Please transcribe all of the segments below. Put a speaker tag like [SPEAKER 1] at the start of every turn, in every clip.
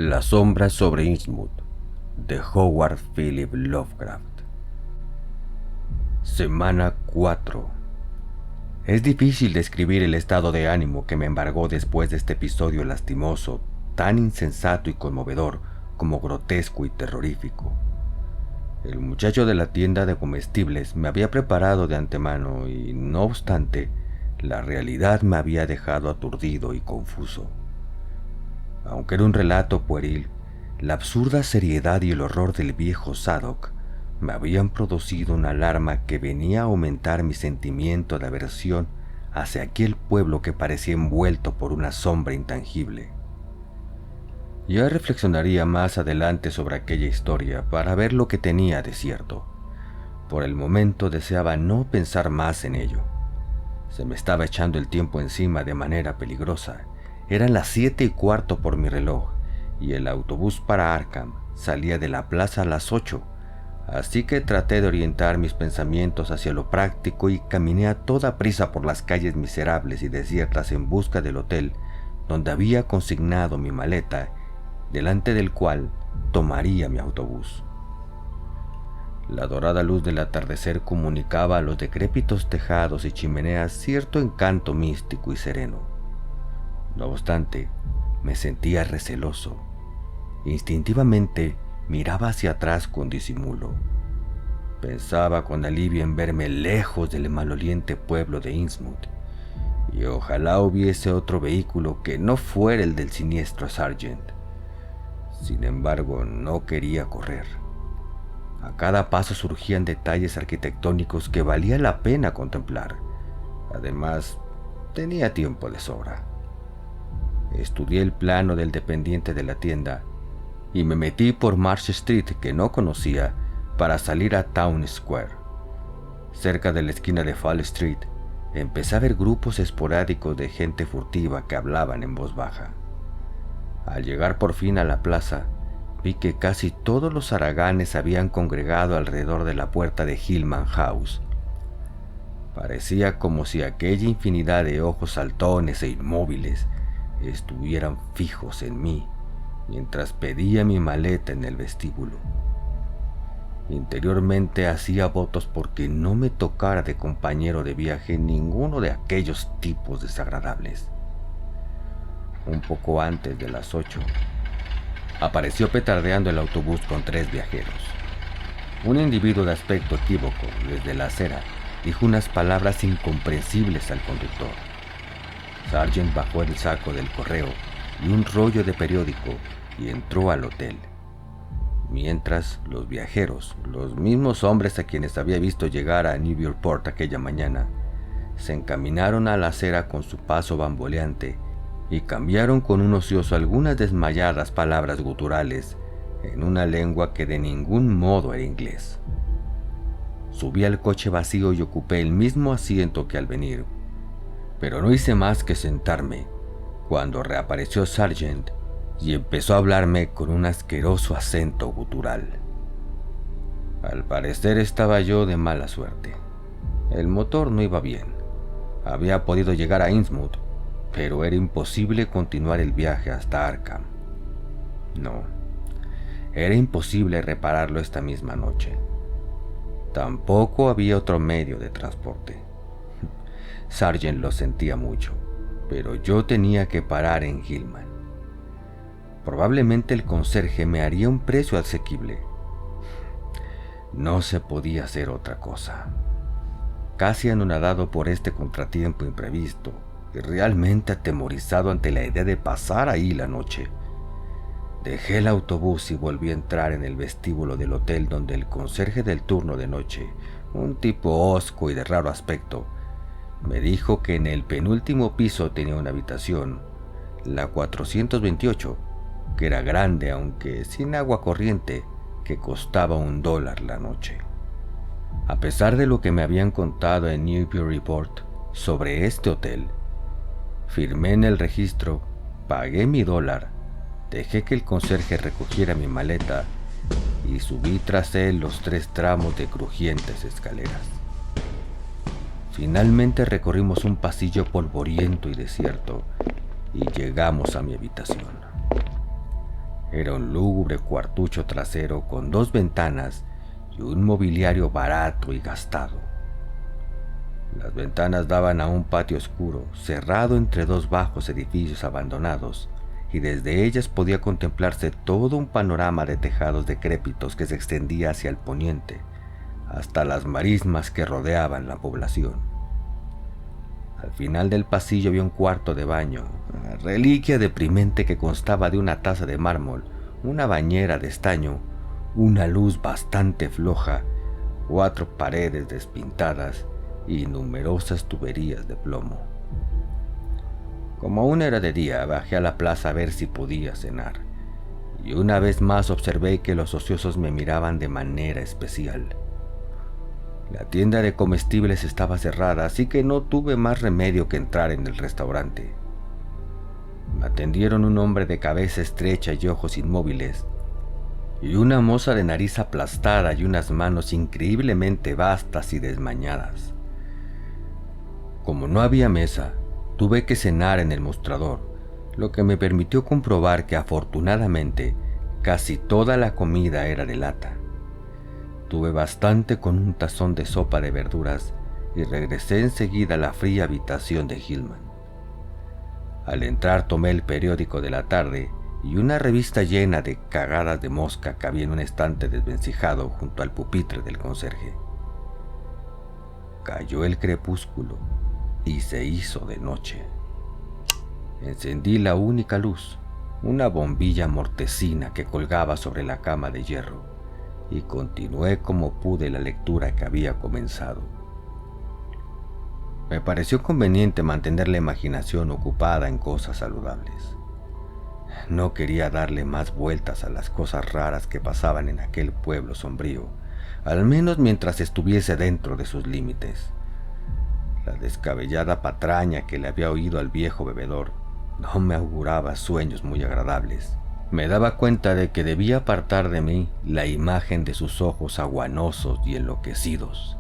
[SPEAKER 1] La sombra sobre Innsmouth, de Howard Philip Lovecraft. Semana 4. Es difícil describir el estado de ánimo que me embargó después de este episodio lastimoso, tan insensato y conmovedor como grotesco y terrorífico. El muchacho de la tienda de comestibles me había preparado de antemano y, no obstante, la realidad me había dejado aturdido y confuso. Aunque era un relato pueril, la absurda seriedad y el horror del viejo Zadok me habían producido una alarma que venía a aumentar mi sentimiento de aversión hacia aquel pueblo que parecía envuelto por una sombra intangible. Ya reflexionaría más adelante sobre aquella historia para ver lo que tenía de cierto. Por el momento deseaba no pensar más en ello. Se me estaba echando el tiempo encima de manera peligrosa. Eran las 7:15 por mi reloj y el autobús para Arkham salía de la plaza a las 8, así que traté de orientar mis pensamientos hacia lo práctico y caminé a toda prisa por las calles miserables y desiertas en busca del hotel donde había consignado mi maleta, delante del cual tomaría mi autobús. La dorada luz del atardecer comunicaba a los decrépitos tejados y chimeneas cierto encanto místico y sereno. No obstante, me sentía receloso. Instintivamente miraba hacia atrás con disimulo. Pensaba con alivio en verme lejos del maloliente pueblo de Innsmouth, y ojalá hubiese otro vehículo que no fuera el del siniestro Sargent. Sin embargo, no quería correr. A cada paso surgían detalles arquitectónicos que valía la pena contemplar. Además, tenía tiempo de sobra. Estudié el plano del dependiente de la tienda y me metí por Marsh Street, que no conocía, para salir a Town Square. Cerca de la esquina de Fall Street, empecé a ver grupos esporádicos de gente furtiva que hablaban en voz baja. Al llegar por fin a la plaza, vi que casi todos los haraganes habían congregado alrededor de la puerta de Hillman House. Parecía como si aquella infinidad de ojos saltones e inmóviles estuvieran fijos en mí mientras pedía mi maleta en el vestíbulo. Interiormente hacía votos porque no me tocara de compañero de viaje ninguno de aquellos tipos desagradables. Un poco antes de las 8, apareció petardeando el autobús con 3 viajeros. Un individuo de aspecto equívoco, desde la acera, dijo unas palabras incomprensibles al conductor. Sargent bajó el saco del correo y un rollo de periódico y entró al hotel. Mientras, los viajeros, los mismos hombres a quienes había visto llegar a Newburyport aquella mañana, se encaminaron a la acera con su paso bamboleante y cambiaron con un ocioso algunas desmayadas palabras guturales en una lengua que de ningún modo era inglés. Subí al coche vacío y ocupé el mismo asiento que al venir, pero no hice más que sentarme cuando reapareció Sargent y empezó a hablarme con un asqueroso acento gutural. Al parecer estaba yo de mala suerte. El motor no iba bien. Había podido llegar a Innsmouth, pero era imposible continuar el viaje hasta Arkham. No, era imposible repararlo esta misma noche. Tampoco había otro medio de transporte. Sargent lo sentía mucho, pero yo tenía que parar en Hillman. Probablemente el conserje me haría un precio asequible. No se podía hacer otra cosa. Casi anonadado por este contratiempo imprevisto y realmente atemorizado ante la idea de pasar ahí la noche, dejé el autobús y volví a entrar en el vestíbulo del hotel, donde el conserje del turno de noche, un tipo hosco y de raro aspecto, me dijo que en el penúltimo piso tenía una habitación, la 428, que era grande aunque sin agua corriente, que costaba $1 la noche. A pesar de lo que me habían contado en Newburyport sobre este hotel, firmé en el registro, pagué mi $1, dejé que el conserje recogiera mi maleta y subí tras él los 3 tramos de crujientes escaleras. Finalmente recorrimos un pasillo polvoriento y desierto y llegamos a mi habitación. Era un lúgubre cuartucho trasero con 2 ventanas y un mobiliario barato y gastado. Las ventanas daban a un patio oscuro, cerrado entre 2 bajos edificios abandonados, y desde ellas podía contemplarse todo un panorama de tejados decrépitos que se extendía hacia el poniente, hasta las marismas que rodeaban la población. Al final del pasillo había un cuarto de baño, una reliquia deprimente que constaba de una taza de mármol, una bañera de estaño, una luz bastante floja, 4 paredes despintadas y numerosas tuberías de plomo. Como aún era de día, bajé a la plaza a ver si podía cenar, y una vez más observé que los ociosos me miraban de manera especial. La tienda de comestibles estaba cerrada, así que no tuve más remedio que entrar en el restaurante. Me atendieron un hombre de cabeza estrecha y ojos inmóviles, y una moza de nariz aplastada y unas manos increíblemente vastas y desmañadas. Como no había mesa, tuve que cenar en el mostrador, lo que me permitió comprobar que afortunadamente casi toda la comida era de lata. Tuve bastante con un tazón de sopa de verduras y regresé enseguida a la fría habitación de Hillman. Al entrar tomé el periódico de la tarde y una revista llena de cagadas de mosca que había en un estante desvencijado junto al pupitre del conserje. Cayó el crepúsculo y se hizo de noche. Encendí la única luz, una bombilla mortecina que colgaba sobre la cama de hierro, y continué como pude la lectura que había comenzado. Me pareció conveniente mantener la imaginación ocupada en cosas saludables. No quería darle más vueltas a las cosas raras que pasaban en aquel pueblo sombrío, al menos mientras estuviese dentro de sus límites. La descabellada patraña que le había oído al viejo bebedor no me auguraba sueños muy agradables. Me daba cuenta de que debía apartar de mí la imagen de sus ojos aguanosos y enloquecidos.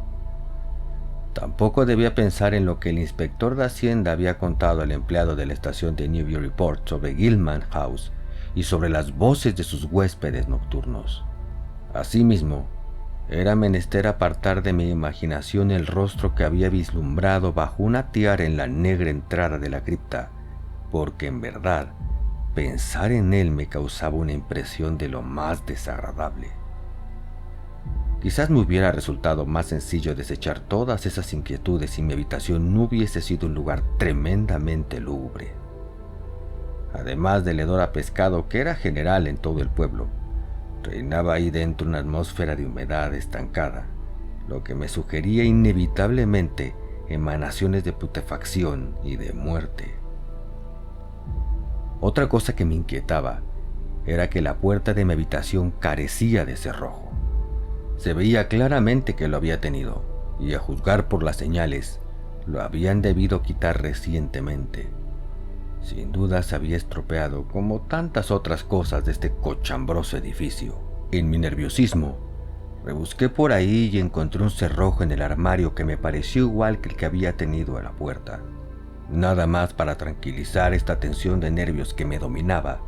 [SPEAKER 1] Tampoco debía pensar en lo que el inspector de Hacienda había contado al empleado de la estación de New Report sobre Gilman House y sobre las voces de sus huéspedes nocturnos. Asimismo, era menester apartar de mi imaginación el rostro que había vislumbrado bajo una tiara en la negra entrada de la cripta, porque en verdad, pensar en él me causaba una impresión de lo más desagradable. Quizás me hubiera resultado más sencillo desechar todas esas inquietudes si mi habitación no hubiese sido un lugar tremendamente lúgubre. Además del hedor a pescado que era general en todo el pueblo, reinaba ahí dentro una atmósfera de humedad estancada, lo que me sugería inevitablemente emanaciones de putrefacción y de muerte. Otra cosa que me inquietaba era que la puerta de mi habitación carecía de cerrojo. Se veía claramente que lo había tenido, y a juzgar por las señales, lo habían debido quitar recientemente. Sin duda se había estropeado como tantas otras cosas de este cochambroso edificio. En mi nerviosismo, rebusqué por ahí y encontré un cerrojo en el armario que me pareció igual que el que había tenido a la puerta. Nada más para tranquilizar esta tensión de nervios que me dominaba,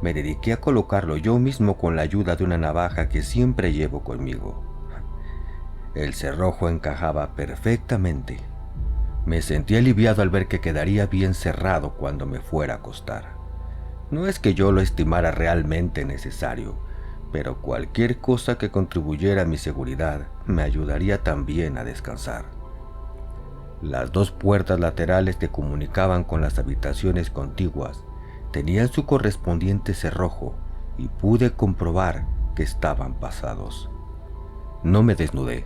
[SPEAKER 1] me dediqué a colocarlo yo mismo con la ayuda de una navaja que siempre llevo conmigo. El cerrojo encajaba perfectamente. Me sentí aliviado al ver que quedaría bien cerrado cuando me fuera a acostar. No es que yo lo estimara realmente necesario, pero cualquier cosa que contribuyera a mi seguridad me ayudaría también a descansar. Las 2 puertas laterales que comunicaban con las habitaciones contiguas tenían su correspondiente cerrojo y pude comprobar que estaban pasados. No me desnudé.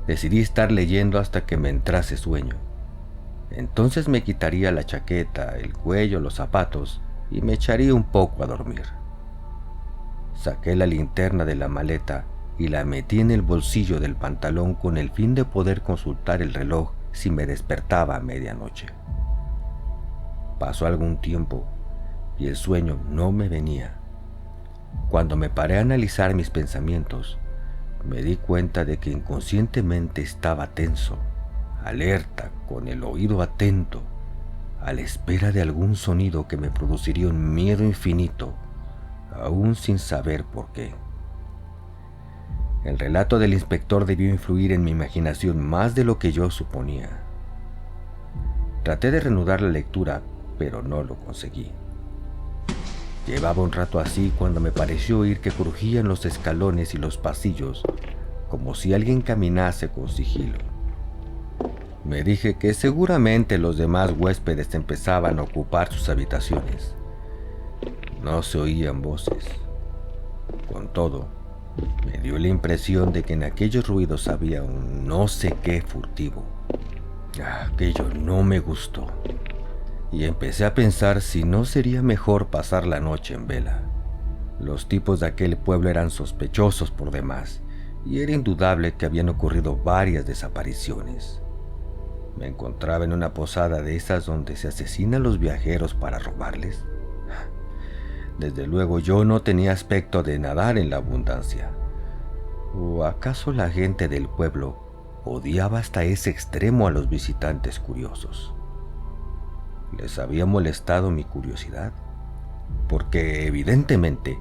[SPEAKER 1] Decidí estar leyendo hasta que me entrase sueño. Entonces me quitaría la chaqueta, el cuello, los zapatos y me echaría un poco a dormir. Saqué la linterna de la maleta y la metí en el bolsillo del pantalón con el fin de poder consultar el reloj si me despertaba a medianoche. Pasó algún tiempo y el sueño no me venía. Cuando me paré a analizar mis pensamientos, me di cuenta de que inconscientemente estaba tenso, alerta, con el oído atento, a la espera de algún sonido que me produciría un miedo infinito, aún sin saber por qué. El relato del inspector debió influir en mi imaginación más de lo que yo suponía. Traté de reanudar la lectura, pero no lo conseguí. Llevaba un rato así cuando me pareció oír que crujían los escalones y los pasillos, como si alguien caminase con sigilo. Me dije que seguramente los demás huéspedes empezaban a ocupar sus habitaciones. No se oían voces. Con todo, me dio la impresión de que en aquellos ruidos había un no sé qué furtivo. Aquello no me gustó, y empecé a pensar si no sería mejor pasar la noche en vela. Los tipos de aquel pueblo eran sospechosos por demás, y era indudable que habían ocurrido varias desapariciones. ¿Me encontraba en una posada de esas donde se asesinan los viajeros para robarles? Desde luego yo no tenía aspecto de nadar en la abundancia. ¿O acaso la gente del pueblo odiaba hasta ese extremo a los visitantes curiosos? ¿Les había molestado mi curiosidad? Porque evidentemente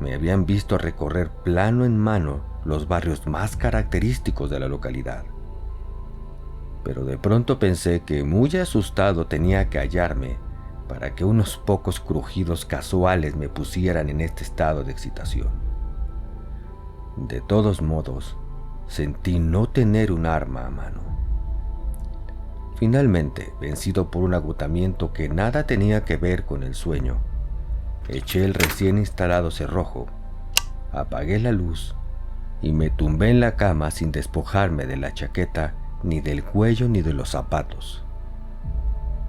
[SPEAKER 1] me habían visto recorrer plano en mano los barrios más característicos de la localidad. Pero de pronto pensé que muy asustado tenía que hallarme para que unos pocos crujidos casuales me pusieran en este estado de excitación. De todos modos, sentí no tener un arma a mano. Finalmente, vencido por un agotamiento que nada tenía que ver con el sueño, eché el recién instalado cerrojo, apagué la luz y me tumbé en la cama sin despojarme de la chaqueta, ni del cuello ni de los zapatos.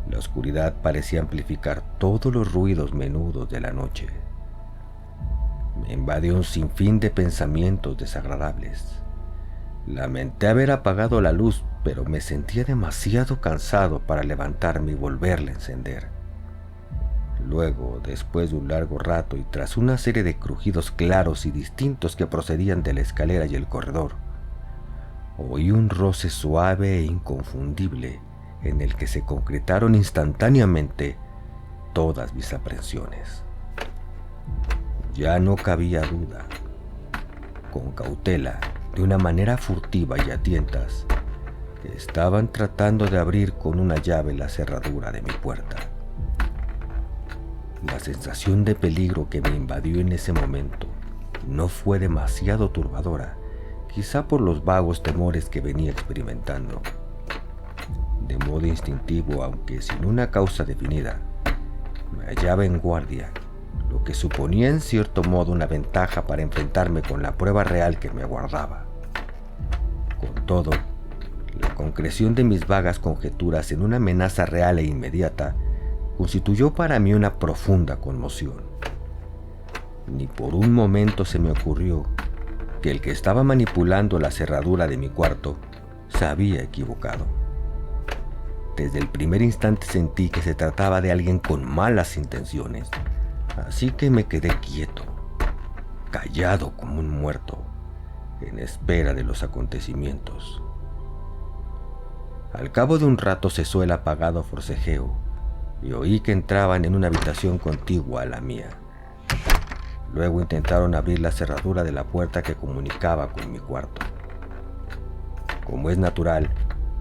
[SPEAKER 1] La oscuridad parecía amplificar todos los ruidos menudos de la noche. Me invadió un sinfín de pensamientos desagradables. Lamenté haber apagado la luz, pero me sentía demasiado cansado para levantarme y volverla a encender. Luego, después de un largo rato y tras una serie de crujidos claros y distintos que procedían de la escalera y el corredor, oí un roce suave e inconfundible en el que se concretaron instantáneamente todas mis aprensiones. Ya no cabía duda. Con cautela, de una manera furtiva y a tientas, estaban tratando de abrir con una llave la cerradura de mi puerta. La sensación de peligro que me invadió en ese momento no fue demasiado turbadora, quizá por los vagos temores que venía experimentando. De modo instintivo, aunque sin una causa definida, me hallaba en guardia, lo que suponía en cierto modo una ventaja para enfrentarme con la prueba real que me aguardaba. Con todo, la concreción de mis vagas conjeturas en una amenaza real e inmediata constituyó para mí una profunda conmoción. Ni por un momento se me ocurrió que el que estaba manipulando la cerradura de mi cuarto se había equivocado. Desde el primer instante sentí que se trataba de alguien con malas intenciones, así que me quedé quieto, callado como un muerto, en espera de los acontecimientos. Al cabo de un rato cesó el apagado forcejeo y oí que entraban en una habitación contigua a la mía. Luego intentaron abrir la cerradura de la puerta que comunicaba con mi cuarto. Como es natural,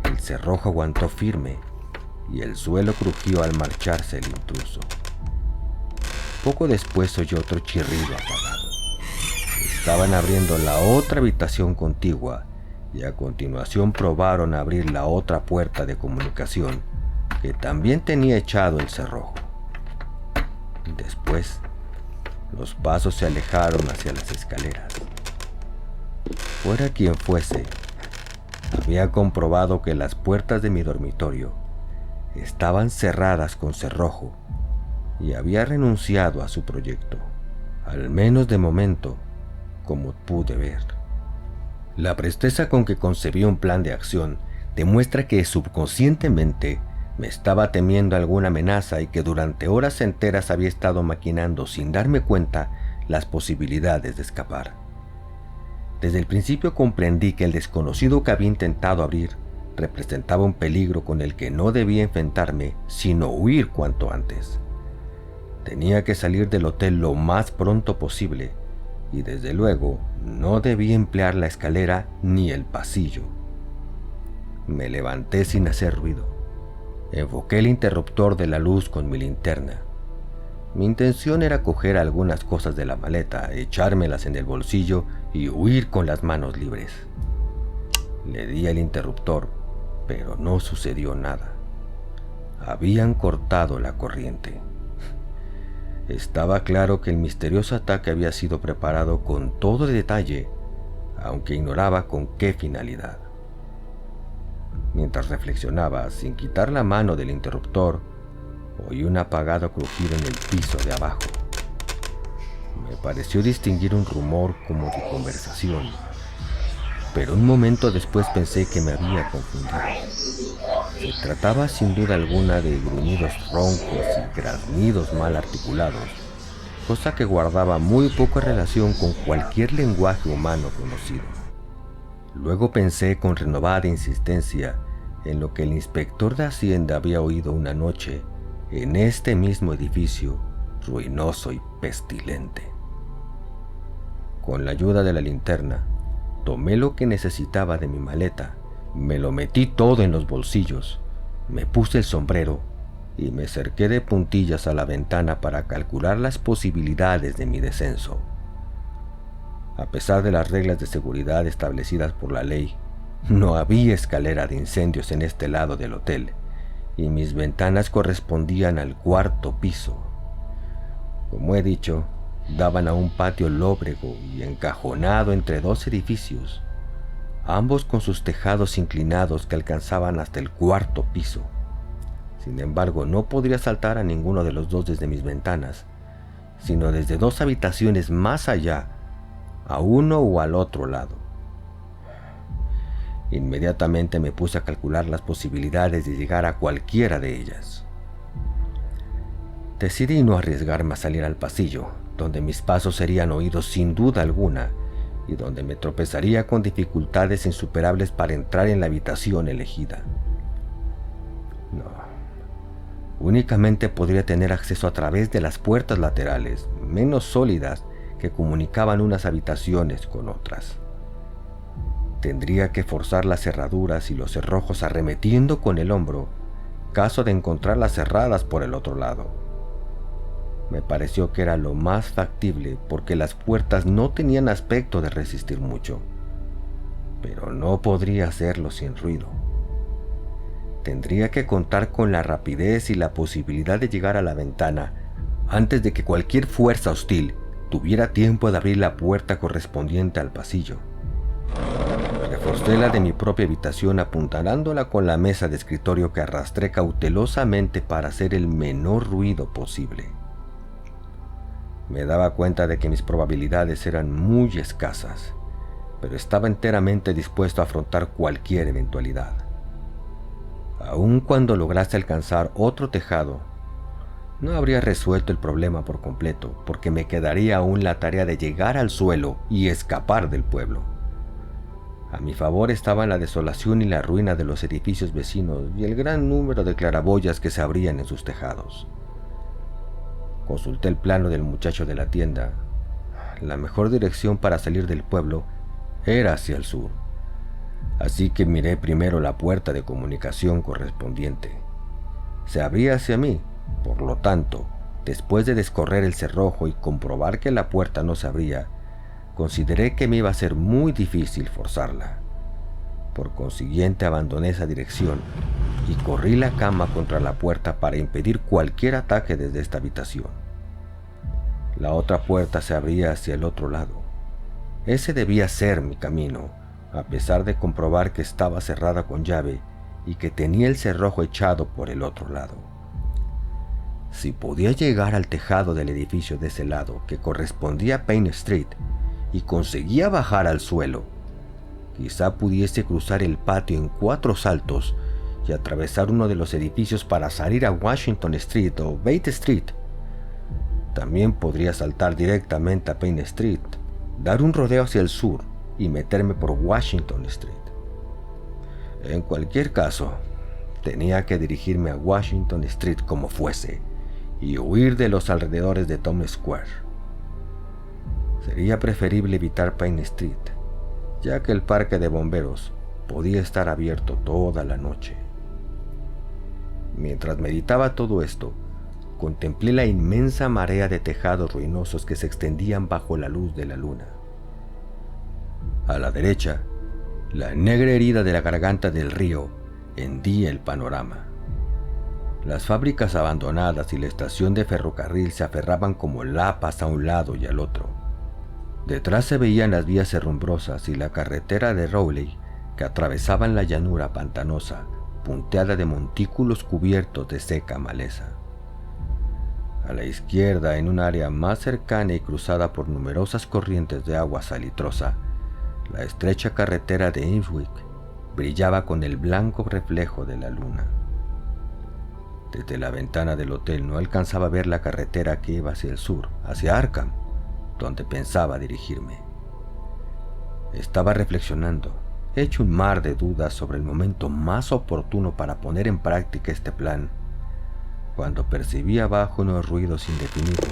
[SPEAKER 1] el cerrojo aguantó firme y el suelo crujió al marcharse el intruso. Poco después oyó otro chirrido apagado. Estaban abriendo la otra habitación contigua y a continuación probaron abrir la otra puerta de comunicación que también tenía echado el cerrojo. Después, los pasos se alejaron hacia las escaleras. Fuera quien fuese, había comprobado que las puertas de mi dormitorio estaban cerradas con cerrojo y había renunciado a su proyecto, al menos de momento, como pude ver. La presteza con que concebí un plan de acción demuestra que subconscientemente me estaba temiendo alguna amenaza y que durante horas enteras había estado maquinando sin darme cuenta las posibilidades de escapar. Desde el principio comprendí que el desconocido que había intentado abrir representaba un peligro con el que no debía enfrentarme, sino huir cuanto antes. Tenía que salir del hotel lo más pronto posible y desde luego no debía emplear la escalera ni el pasillo. Me levanté sin hacer ruido. Enfoqué el interruptor de la luz con mi linterna. Mi intención era coger algunas cosas de la maleta, echármelas en el bolsillo y huir con las manos libres. Le di al interruptor, pero no sucedió nada. Habían cortado la corriente. Estaba claro que el misterioso ataque había sido preparado con todo detalle, aunque ignoraba con qué finalidad. Mientras reflexionaba, sin quitar la mano del interruptor, oí un apagado crujido en el piso de abajo. Me pareció distinguir un rumor como de conversación, pero un momento después pensé que me había confundido. Se trataba sin duda alguna de gruñidos roncos y graznidos mal articulados, cosa que guardaba muy poca relación con cualquier lenguaje humano conocido. Luego pensé con renovada insistencia en lo que el inspector de Hacienda había oído una noche en este mismo edificio ruinoso y pestilente. Con la ayuda de la linterna, tomé lo que necesitaba de mi maleta, me lo metí todo en los bolsillos, me puse el sombrero y me acerqué de puntillas a la ventana para calcular las posibilidades de mi descenso. A pesar de las reglas de seguridad establecidas por la ley, no había escalera de incendios en este lado del hotel y mis ventanas correspondían al cuarto piso. Como he dicho, daban a un patio lóbrego y encajonado entre dos edificios, ambos con sus tejados inclinados que alcanzaban hasta el cuarto piso. Sin embargo, no podría saltar a ninguno de los dos desde mis ventanas, sino desde dos habitaciones más allá, a uno o al otro lado. Inmediatamente me puse a calcular las posibilidades de llegar a cualquiera de ellas. Decidí no arriesgarme a salir al pasillo, donde mis pasos serían oídos sin duda alguna y donde me tropezaría con dificultades insuperables para entrar en la habitación elegida. No, únicamente podría tener acceso a través de las puertas laterales, menos sólidas, que comunicaban unas habitaciones con otras. Tendría que forzar las cerraduras y los cerrojos arremetiendo con el hombro, caso de encontrarlas cerradas por el otro lado. Me pareció que era lo más factible porque las puertas no tenían aspecto de resistir mucho, pero no podría hacerlo sin ruido. Tendría que contar con la rapidez y la posibilidad de llegar a la ventana antes de que cualquier fuerza hostil tuviera tiempo de abrir la puerta correspondiente al pasillo. Reforcé la de mi propia habitación apuntalándola con la mesa de escritorio que arrastré cautelosamente para hacer el menor ruido posible. Me daba cuenta de que mis probabilidades eran muy escasas, pero estaba enteramente dispuesto a afrontar cualquier eventualidad. Aun cuando lograse alcanzar otro tejado, no habría resuelto el problema por completo, porque me quedaría aún la tarea de llegar al suelo y escapar del pueblo. A mi favor estaban la desolación y la ruina de los edificios vecinos y el gran número de claraboyas que se abrían en sus tejados. Consulté el plano del muchacho de la tienda. La mejor dirección para salir del pueblo era hacia el sur, así que miré primero la puerta de comunicación correspondiente. Se abría hacia mí, por lo tanto, después de descorrer el cerrojo y comprobar que la puerta no se abría, consideré que me iba a ser muy difícil forzarla. Por consiguiente, abandoné esa dirección y corrí la cama contra la puerta para impedir cualquier ataque desde esta habitación. La otra puerta se abría hacia el otro lado. Ese debía ser mi camino, a pesar de comprobar que estaba cerrada con llave y que tenía el cerrojo echado por el otro lado. Si podía llegar al tejado del edificio de ese lado, que correspondía a Payne Street, y conseguía bajar al suelo, quizá pudiese cruzar el patio en 4 saltos y atravesar uno de los edificios para salir a Washington Street o Bates Street. También podría saltar directamente a Payne Street, dar un rodeo hacia el sur y meterme por Washington Street. En cualquier caso, tenía que dirigirme a Washington Street como fuese, y huir de los alrededores de Times Square. Sería preferible evitar Pine Street, ya que el parque de bomberos podía estar abierto toda la noche. Mientras meditaba todo esto, contemplé la inmensa marea de tejados ruinosos que se extendían bajo la luz de la luna. A la derecha, la negra herida de la garganta del río hendía el panorama. Las fábricas abandonadas y la estación de ferrocarril se aferraban como lapas a un lado y al otro. Detrás se veían las vías herrumbrosas y la carretera de Rowley que atravesaban la llanura pantanosa, punteada de montículos cubiertos de seca maleza. A la izquierda, en un área más cercana y cruzada por numerosas corrientes de agua salitrosa, la estrecha carretera de Innswick brillaba con el blanco reflejo de la luna. Desde la ventana del hotel no alcanzaba a ver la carretera que iba hacia el sur, hacia Arkham, donde pensaba dirigirme. Estaba reflexionando, hecho un mar de dudas sobre el momento más oportuno para poner en práctica este plan, cuando percibí abajo unos ruidos indefinidos,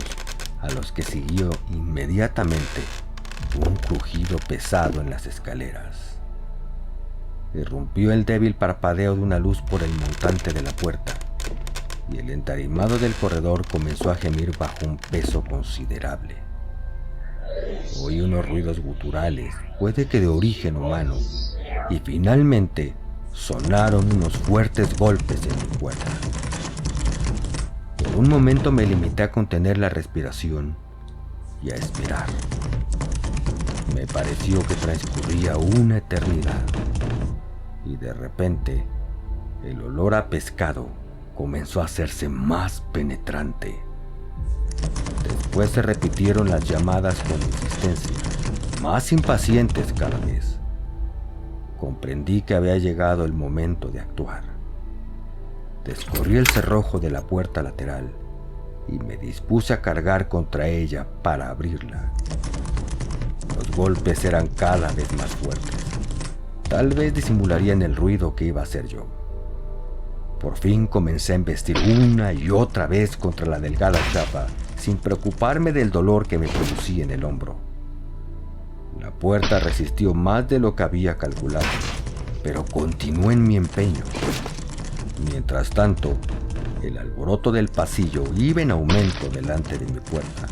[SPEAKER 1] a los que siguió inmediatamente un crujido pesado en las escaleras. Irrumpió el débil parpadeo de una luz por el montante de la puerta, y el entarimado del corredor comenzó a gemir bajo un peso considerable. Oí unos ruidos guturales, puede que de origen humano, y finalmente sonaron unos fuertes golpes en mi puerta. Por un momento me limité a contener la respiración y a esperar. Me pareció que transcurría una eternidad, y de repente el olor a pescado comenzó a hacerse más penetrante. Después se repitieron las llamadas con insistencia, más impacientes cada vez. Comprendí que había llegado el momento de actuar. Descorrí el cerrojo de la puerta lateral y me dispuse a cargar contra ella para abrirla. Los golpes eran cada vez más fuertes. Tal vez disimularían el ruido que iba a hacer yo. Por fin comencé a embestir una y otra vez contra la delgada chapa, sin preocuparme del dolor que me producía en el hombro. La puerta resistió más de lo que había calculado, pero continué en mi empeño. Mientras tanto, el alboroto del pasillo iba en aumento delante de mi puerta.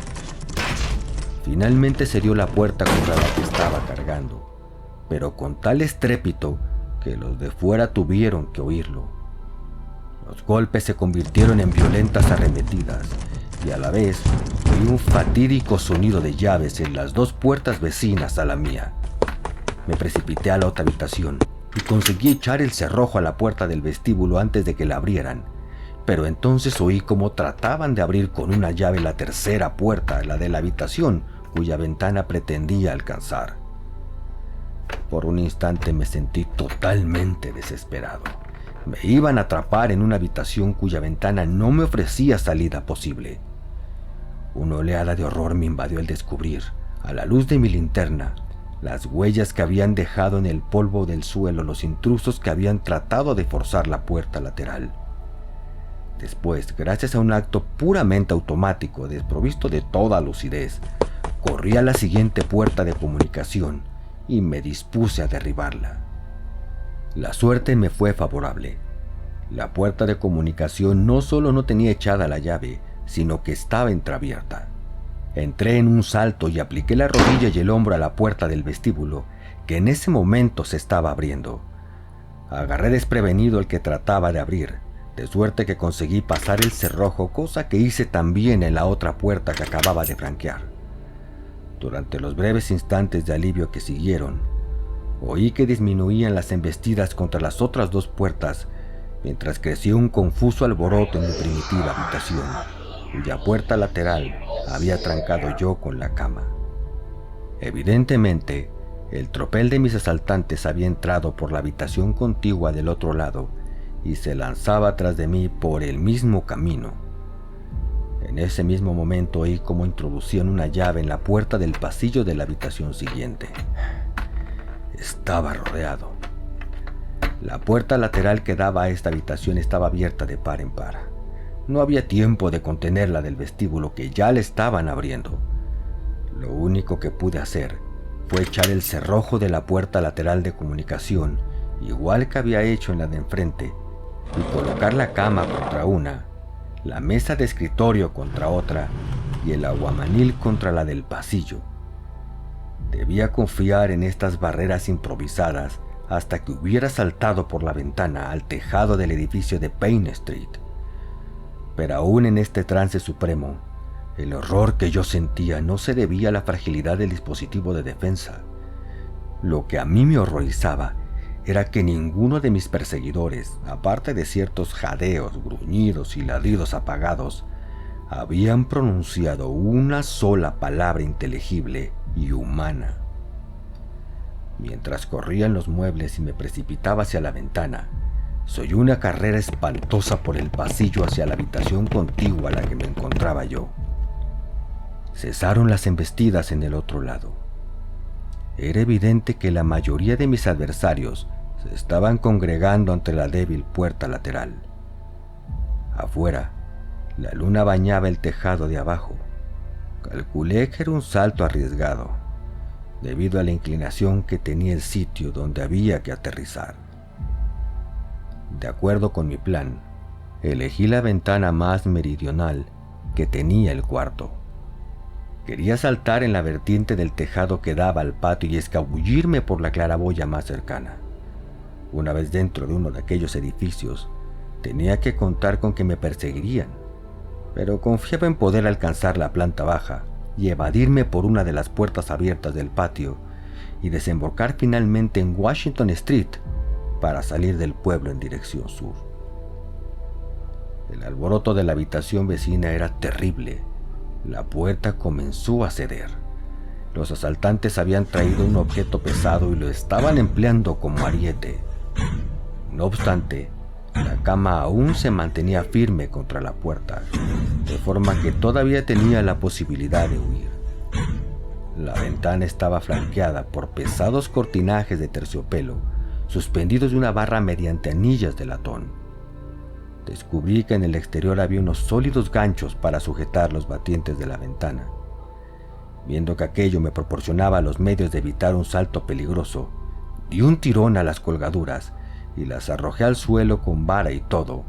[SPEAKER 1] Finalmente se dio la puerta contra la que estaba cargando, pero con tal estrépito que los de fuera tuvieron que oírlo. Los golpes se convirtieron en violentas arremetidas y a la vez oí un fatídico sonido de llaves en las dos puertas vecinas a la mía. Me precipité a la otra habitación y conseguí echar el cerrojo a la puerta del vestíbulo antes de que la abrieran, pero entonces oí cómo trataban de abrir con una llave la tercera puerta, la de la habitación cuya ventana pretendía alcanzar. Por un instante me sentí totalmente desesperado. Me iban a atrapar en una habitación cuya ventana no me ofrecía salida posible. Una oleada de horror me invadió al descubrir, a la luz de mi linterna, las huellas que habían dejado en el polvo del suelo los intrusos que habían tratado de forzar la puerta lateral. Después, gracias a un acto puramente automático, desprovisto de toda lucidez, corrí a la siguiente puerta de comunicación y me dispuse a derribarla. La suerte me fue favorable. La puerta de comunicación no solo no tenía echada la llave, sino que estaba entreabierta. Entré en un salto y apliqué la rodilla y el hombro a la puerta del vestíbulo, que en ese momento se estaba abriendo. Agarré desprevenido el que trataba de abrir, de suerte que conseguí pasar el cerrojo, cosa que hice también en la otra puerta que acababa de franquear. Durante los breves instantes de alivio que siguieron, oí que disminuían las embestidas contra las otras dos puertas, mientras creció un confuso alboroto en mi primitiva habitación, cuya puerta lateral había trancado yo con la cama. Evidentemente, el tropel de mis asaltantes había entrado por la habitación contigua del otro lado y se lanzaba tras de mí por el mismo camino. En ese mismo momento oí cómo introducían una llave en la puerta del pasillo de la habitación siguiente. Estaba rodeado. La puerta lateral que daba a esta habitación estaba abierta de par en par. No había tiempo de contenerla del vestíbulo que ya le estaban abriendo. Lo único que pude hacer fue echar el cerrojo de la puerta lateral de comunicación, igual que había hecho en la de enfrente, y colocar la cama contra una, la mesa de escritorio contra otra y el aguamanil contra la del pasillo. Debía confiar en estas barreras improvisadas hasta que hubiera saltado por la ventana al tejado del edificio de Payne Street. Pero aún en este trance supremo, el horror que yo sentía no se debía a la fragilidad del dispositivo de defensa. Lo que a mí me horrorizaba era que ninguno de mis perseguidores, aparte de ciertos jadeos, gruñidos y ladridos apagados, habían pronunciado una sola palabra inteligible y humana. Mientras corrían los muebles y me precipitaba hacia la ventana, oí una carrera espantosa por el pasillo hacia la habitación contigua a la que me encontraba yo. Cesaron las embestidas en el otro lado. Era evidente que la mayoría de mis adversarios se estaban congregando ante la débil puerta lateral. Afuera, la luna bañaba el tejado de abajo. Calculé que era un salto arriesgado, debido a la inclinación que tenía el sitio donde había que aterrizar. De acuerdo con mi plan, elegí la ventana más meridional que tenía el cuarto. Quería saltar en la vertiente del tejado que daba al patio y escabullirme por la claraboya más cercana. Una vez dentro de uno de aquellos edificios, tenía que contar con que me perseguirían, pero confiaba en poder alcanzar la planta baja y evadirme por una de las puertas abiertas del patio y desembocar finalmente en Washington Street para salir del pueblo en dirección sur. El alboroto de la habitación vecina era terrible. La puerta comenzó a ceder. Los asaltantes habían traído un objeto pesado y lo estaban empleando como ariete. No obstante, la cama aún se mantenía firme contra la puerta, de forma que todavía tenía la posibilidad de huir. La ventana estaba flanqueada por pesados cortinajes de terciopelo, suspendidos de una barra mediante anillas de latón. Descubrí que en el exterior había unos sólidos ganchos para sujetar los batientes de la ventana. Viendo que aquello me proporcionaba los medios de evitar un salto peligroso, di un tirón a las colgaduras y las arrojé al suelo con vara y todo.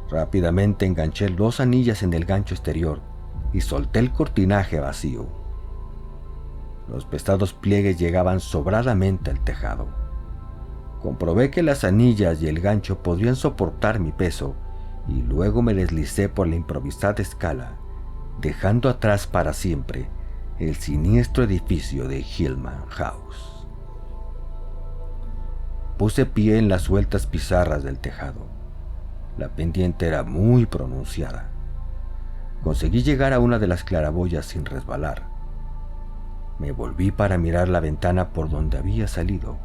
[SPEAKER 1] Rápidamente enganché 2 anillas en el gancho exterior y solté el cortinaje vacío. Los pesados pliegues llegaban sobradamente al tejado. Comprobé que las anillas y el gancho podrían soportar mi peso y luego me deslicé por la improvisada escala, dejando atrás para siempre el siniestro edificio de Hillman House. Puse pie en las sueltas pizarras del tejado. La pendiente era muy pronunciada. Conseguí llegar a una de las claraboyas sin resbalar. Me volví para mirar la ventana por donde había salido.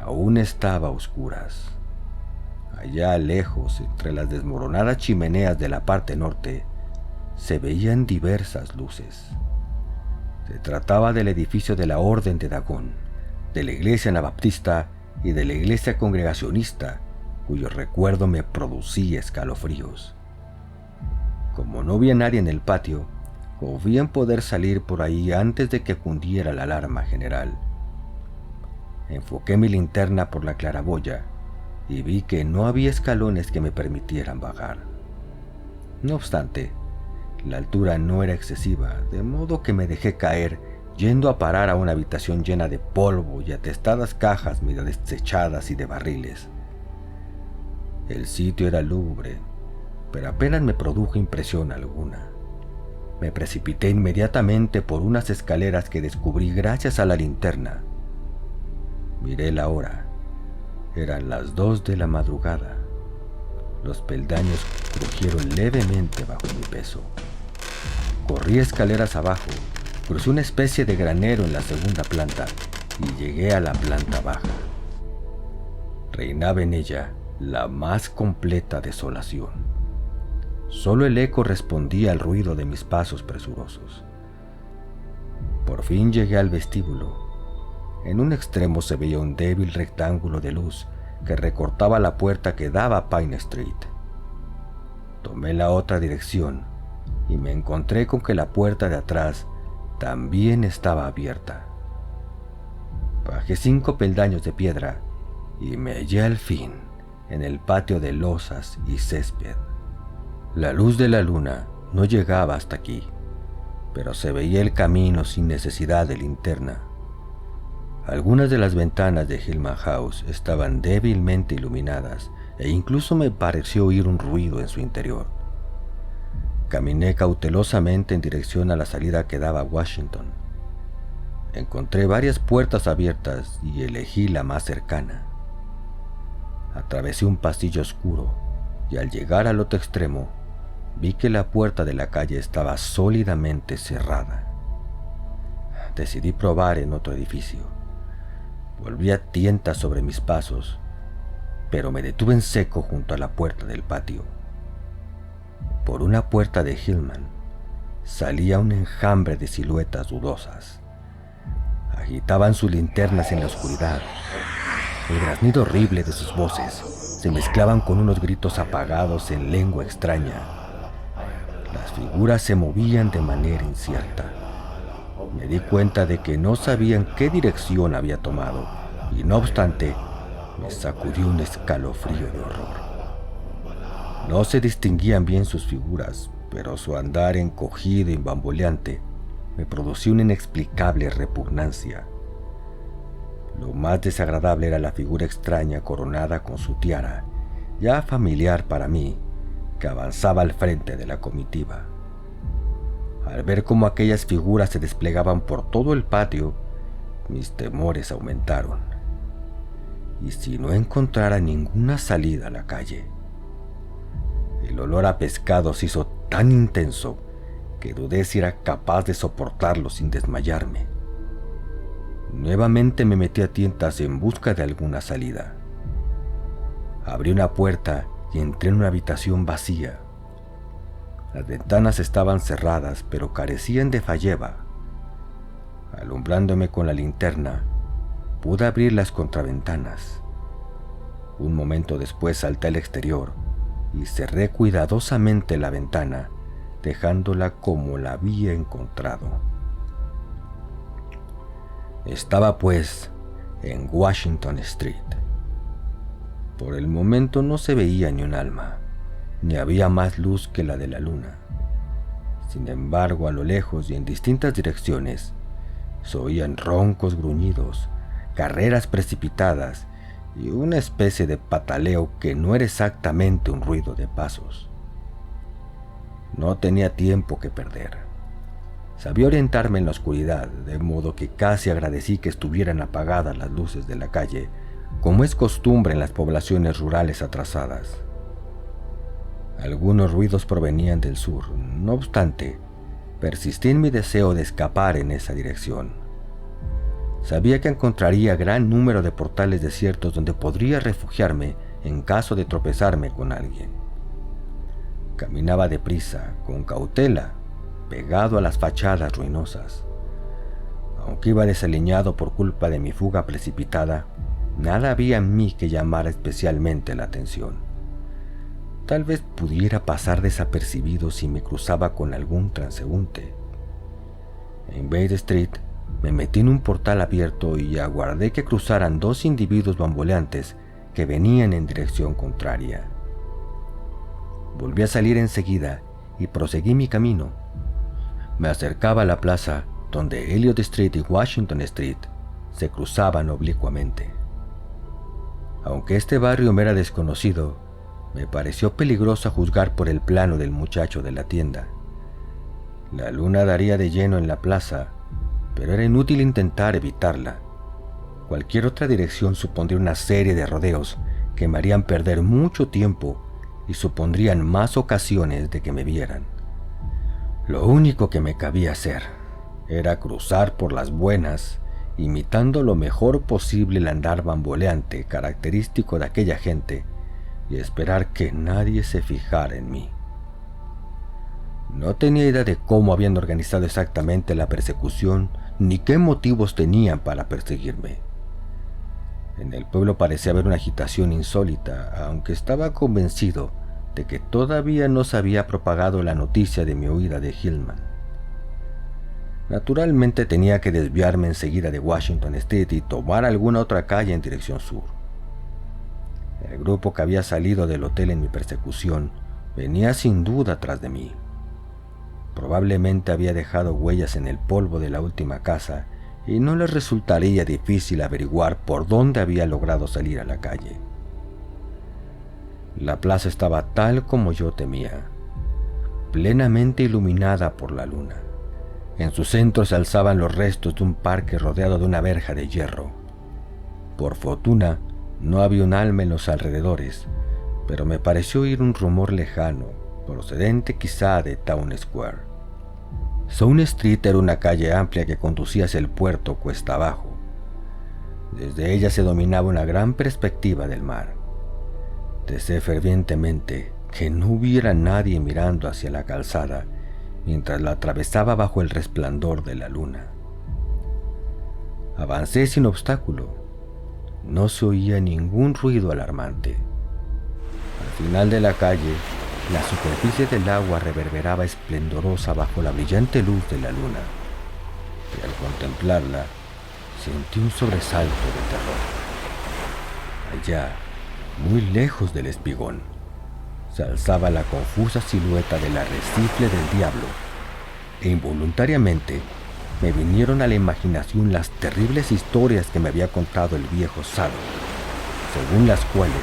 [SPEAKER 1] Aún estaba a oscuras. Allá lejos, entre las desmoronadas chimeneas de la parte norte, se veían diversas luces. Se trataba del edificio de la Orden de Dagón, de la iglesia anabaptista y de la iglesia congregacionista, cuyo recuerdo me producía escalofríos. Como no vi a nadie en el patio, confié en poder salir por ahí antes de que cundiera la alarma general. Enfoqué mi linterna por la claraboya y vi que no había escalones que me permitieran bajar. No obstante, la altura no era excesiva, de modo que me dejé caer, yendo a parar a una habitación llena de polvo y atestadas cajas medio desechadas y de barriles. El sitio era lúgubre, pero apenas me produjo impresión alguna. Me precipité inmediatamente por unas escaleras que descubrí gracias a la linterna. Miré la hora. Eran las 2 de la madrugada. Los peldaños crujieron levemente bajo mi peso. Corrí escaleras abajo, crucé una especie de granero en la segunda planta y llegué a la planta baja. Reinaba en ella la más completa desolación. Solo el eco respondía al ruido de mis pasos presurosos. Por fin llegué al vestíbulo. En un extremo se veía un débil rectángulo de luz que recortaba la puerta que daba a Pine Street. Tomé la otra dirección y me encontré con que la puerta de atrás también estaba abierta. Bajé 5 peldaños de piedra y me hallé al fin en el patio de losas y césped. La luz de la luna no llegaba hasta aquí, pero se veía el camino sin necesidad de linterna. Algunas de las ventanas de Hillman House estaban débilmente iluminadas e incluso me pareció oír un ruido en su interior. Caminé cautelosamente en dirección a la salida que daba a Washington. Encontré varias puertas abiertas y elegí la más cercana. Atravesé un pasillo oscuro y al llegar al otro extremo vi que la puerta de la calle estaba sólidamente cerrada. Decidí probar en otro edificio. Volví a tientas sobre mis pasos, pero me detuve en seco junto a la puerta del patio. Por una puerta de Hillman salía un enjambre de siluetas dudosas. Agitaban sus linternas en la oscuridad. El graznido horrible de sus voces se mezclaban con unos gritos apagados en lengua extraña. Las figuras se movían de manera incierta. Me di cuenta de que no sabían qué dirección había tomado y no obstante me sacudió un escalofrío de horror. No se distinguían bien sus figuras, pero su andar encogido y bamboleante me producía una inexplicable repugnancia. Lo más desagradable era la figura extraña coronada con su tiara, ya familiar para mí, que avanzaba al frente de la comitiva. Al ver cómo aquellas figuras se desplegaban por todo el patio, mis temores aumentaron. ¿Y si no encontrara ninguna salida a la calle? El olor a pescado se hizo tan intenso que dudé si era capaz de soportarlo sin desmayarme. Nuevamente me metí a tientas en busca de alguna salida. Abrí una puerta y entré en una habitación vacía. Las ventanas estaban cerradas, pero carecían de falleba. Alumbrándome con la linterna, pude abrir las contraventanas. Un momento después salté al exterior y cerré cuidadosamente la ventana, dejándola como la había encontrado. Estaba pues en Washington Street. Por el momento no se veía ni un alma, ni había más luz que la de la luna. Sin embargo, a lo lejos y en distintas direcciones, se oían roncos gruñidos, carreras precipitadas y una especie de pataleo que no era exactamente un ruido de pasos. No tenía tiempo que perder. Sabía orientarme en la oscuridad, de modo que casi agradecí que estuvieran apagadas las luces de la calle, como es costumbre en las poblaciones rurales atrasadas. Algunos ruidos provenían del sur, no obstante, persistí en mi deseo de escapar en esa dirección. Sabía que encontraría gran número de portales desiertos donde podría refugiarme en caso de tropezarme con alguien. Caminaba deprisa, con cautela, pegado a las fachadas ruinosas. Aunque iba desaliñado por culpa de mi fuga precipitada, nada había en mí que llamara especialmente la atención. Tal vez pudiera pasar desapercibido si me cruzaba con algún transeúnte. En Bay Street me metí en un portal abierto y aguardé que cruzaran 2 individuos bamboleantes que venían en dirección contraria. Volví a salir enseguida y proseguí mi camino. Me acercaba a la plaza donde Elliott Street y Washington Street se cruzaban oblicuamente. Aunque este barrio me era desconocido, me pareció peligroso a juzgar por el plano del muchacho de la tienda. La luna daría de lleno en la plaza, pero era inútil intentar evitarla. Cualquier otra dirección supondría una serie de rodeos que me harían perder mucho tiempo y supondrían más ocasiones de que me vieran. Lo único que me cabía hacer era cruzar por las buenas, imitando lo mejor posible el andar bamboleante característico de aquella gente y esperar que nadie se fijara en mí. No tenía idea de cómo habían organizado exactamente la persecución ni qué motivos tenían para perseguirme. En el pueblo parecía haber una agitación insólita, aunque estaba convencido de que todavía no se había propagado la noticia de mi huida de Hillman. Naturalmente tenía que desviarme enseguida de Washington Street y tomar alguna otra calle en dirección sur. El grupo que había salido del hotel en mi persecución venía sin duda tras de mí. Probablemente había dejado huellas en el polvo de la última casa y no les resultaría difícil averiguar por dónde había logrado salir a la calle. La plaza estaba tal como yo temía, plenamente iluminada por la luna. En su centro se alzaban los restos de un parque rodeado de una verja de hierro. Por fortuna, no había un alma en los alrededores, pero me pareció oír un rumor lejano, procedente quizá de Town Square. Sound Street era una calle amplia que conducía hacia el puerto cuesta abajo. Desde ella se dominaba una gran perspectiva del mar. Deseé fervientemente que no hubiera nadie mirando hacia la calzada mientras la atravesaba bajo el resplandor de la luna. Avancé sin obstáculo. No se oía ningún ruido alarmante. Al final de la calle, la superficie del agua reverberaba esplendorosa bajo la brillante luz de la luna, y al contemplarla sentí un sobresalto de terror. Allá, muy lejos del espigón, se alzaba la confusa silueta del arrecife del diablo, e involuntariamente me vinieron a la imaginación las terribles historias que me había contado el viejo Sado, según las cuales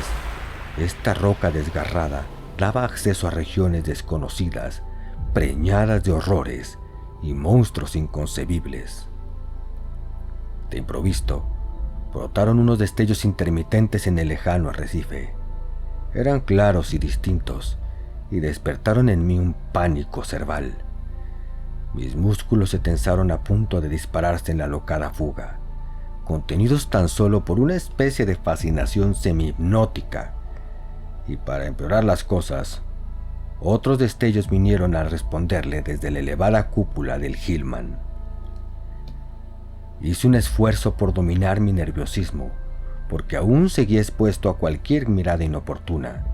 [SPEAKER 1] esta roca desgarrada daba acceso a regiones desconocidas, preñadas de horrores y monstruos inconcebibles. De improviso, brotaron unos destellos intermitentes en el lejano arrecife. Eran claros y distintos, y despertaron en mí un pánico cerval. Mis músculos se tensaron a punto de dispararse en la alocada fuga, contenidos tan solo por una especie de fascinación semi-hipnótica. Y para empeorar las cosas, otros destellos vinieron a responderle desde la elevada cúpula del Hillman. Hice un esfuerzo por dominar mi nerviosismo, porque aún seguía expuesto a cualquier mirada inoportuna,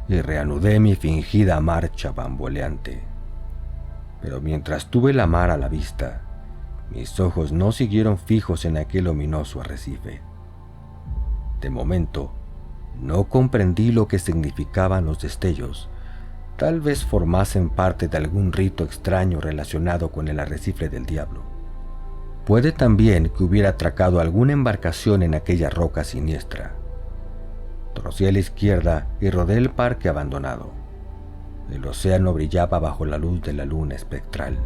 [SPEAKER 1] y reanudé mi fingida marcha bamboleante. Pero mientras tuve la mar a la vista, mis ojos no siguieron fijos en aquel ominoso arrecife. De momento, no comprendí lo que significaban los destellos. Tal vez formasen parte de algún rito extraño relacionado con el arrecife del diablo. Puede también que hubiera atracado alguna embarcación en aquella roca siniestra. Torcí a la izquierda y rodé el parque abandonado. El océano brillaba bajo la luz de la luna espectral.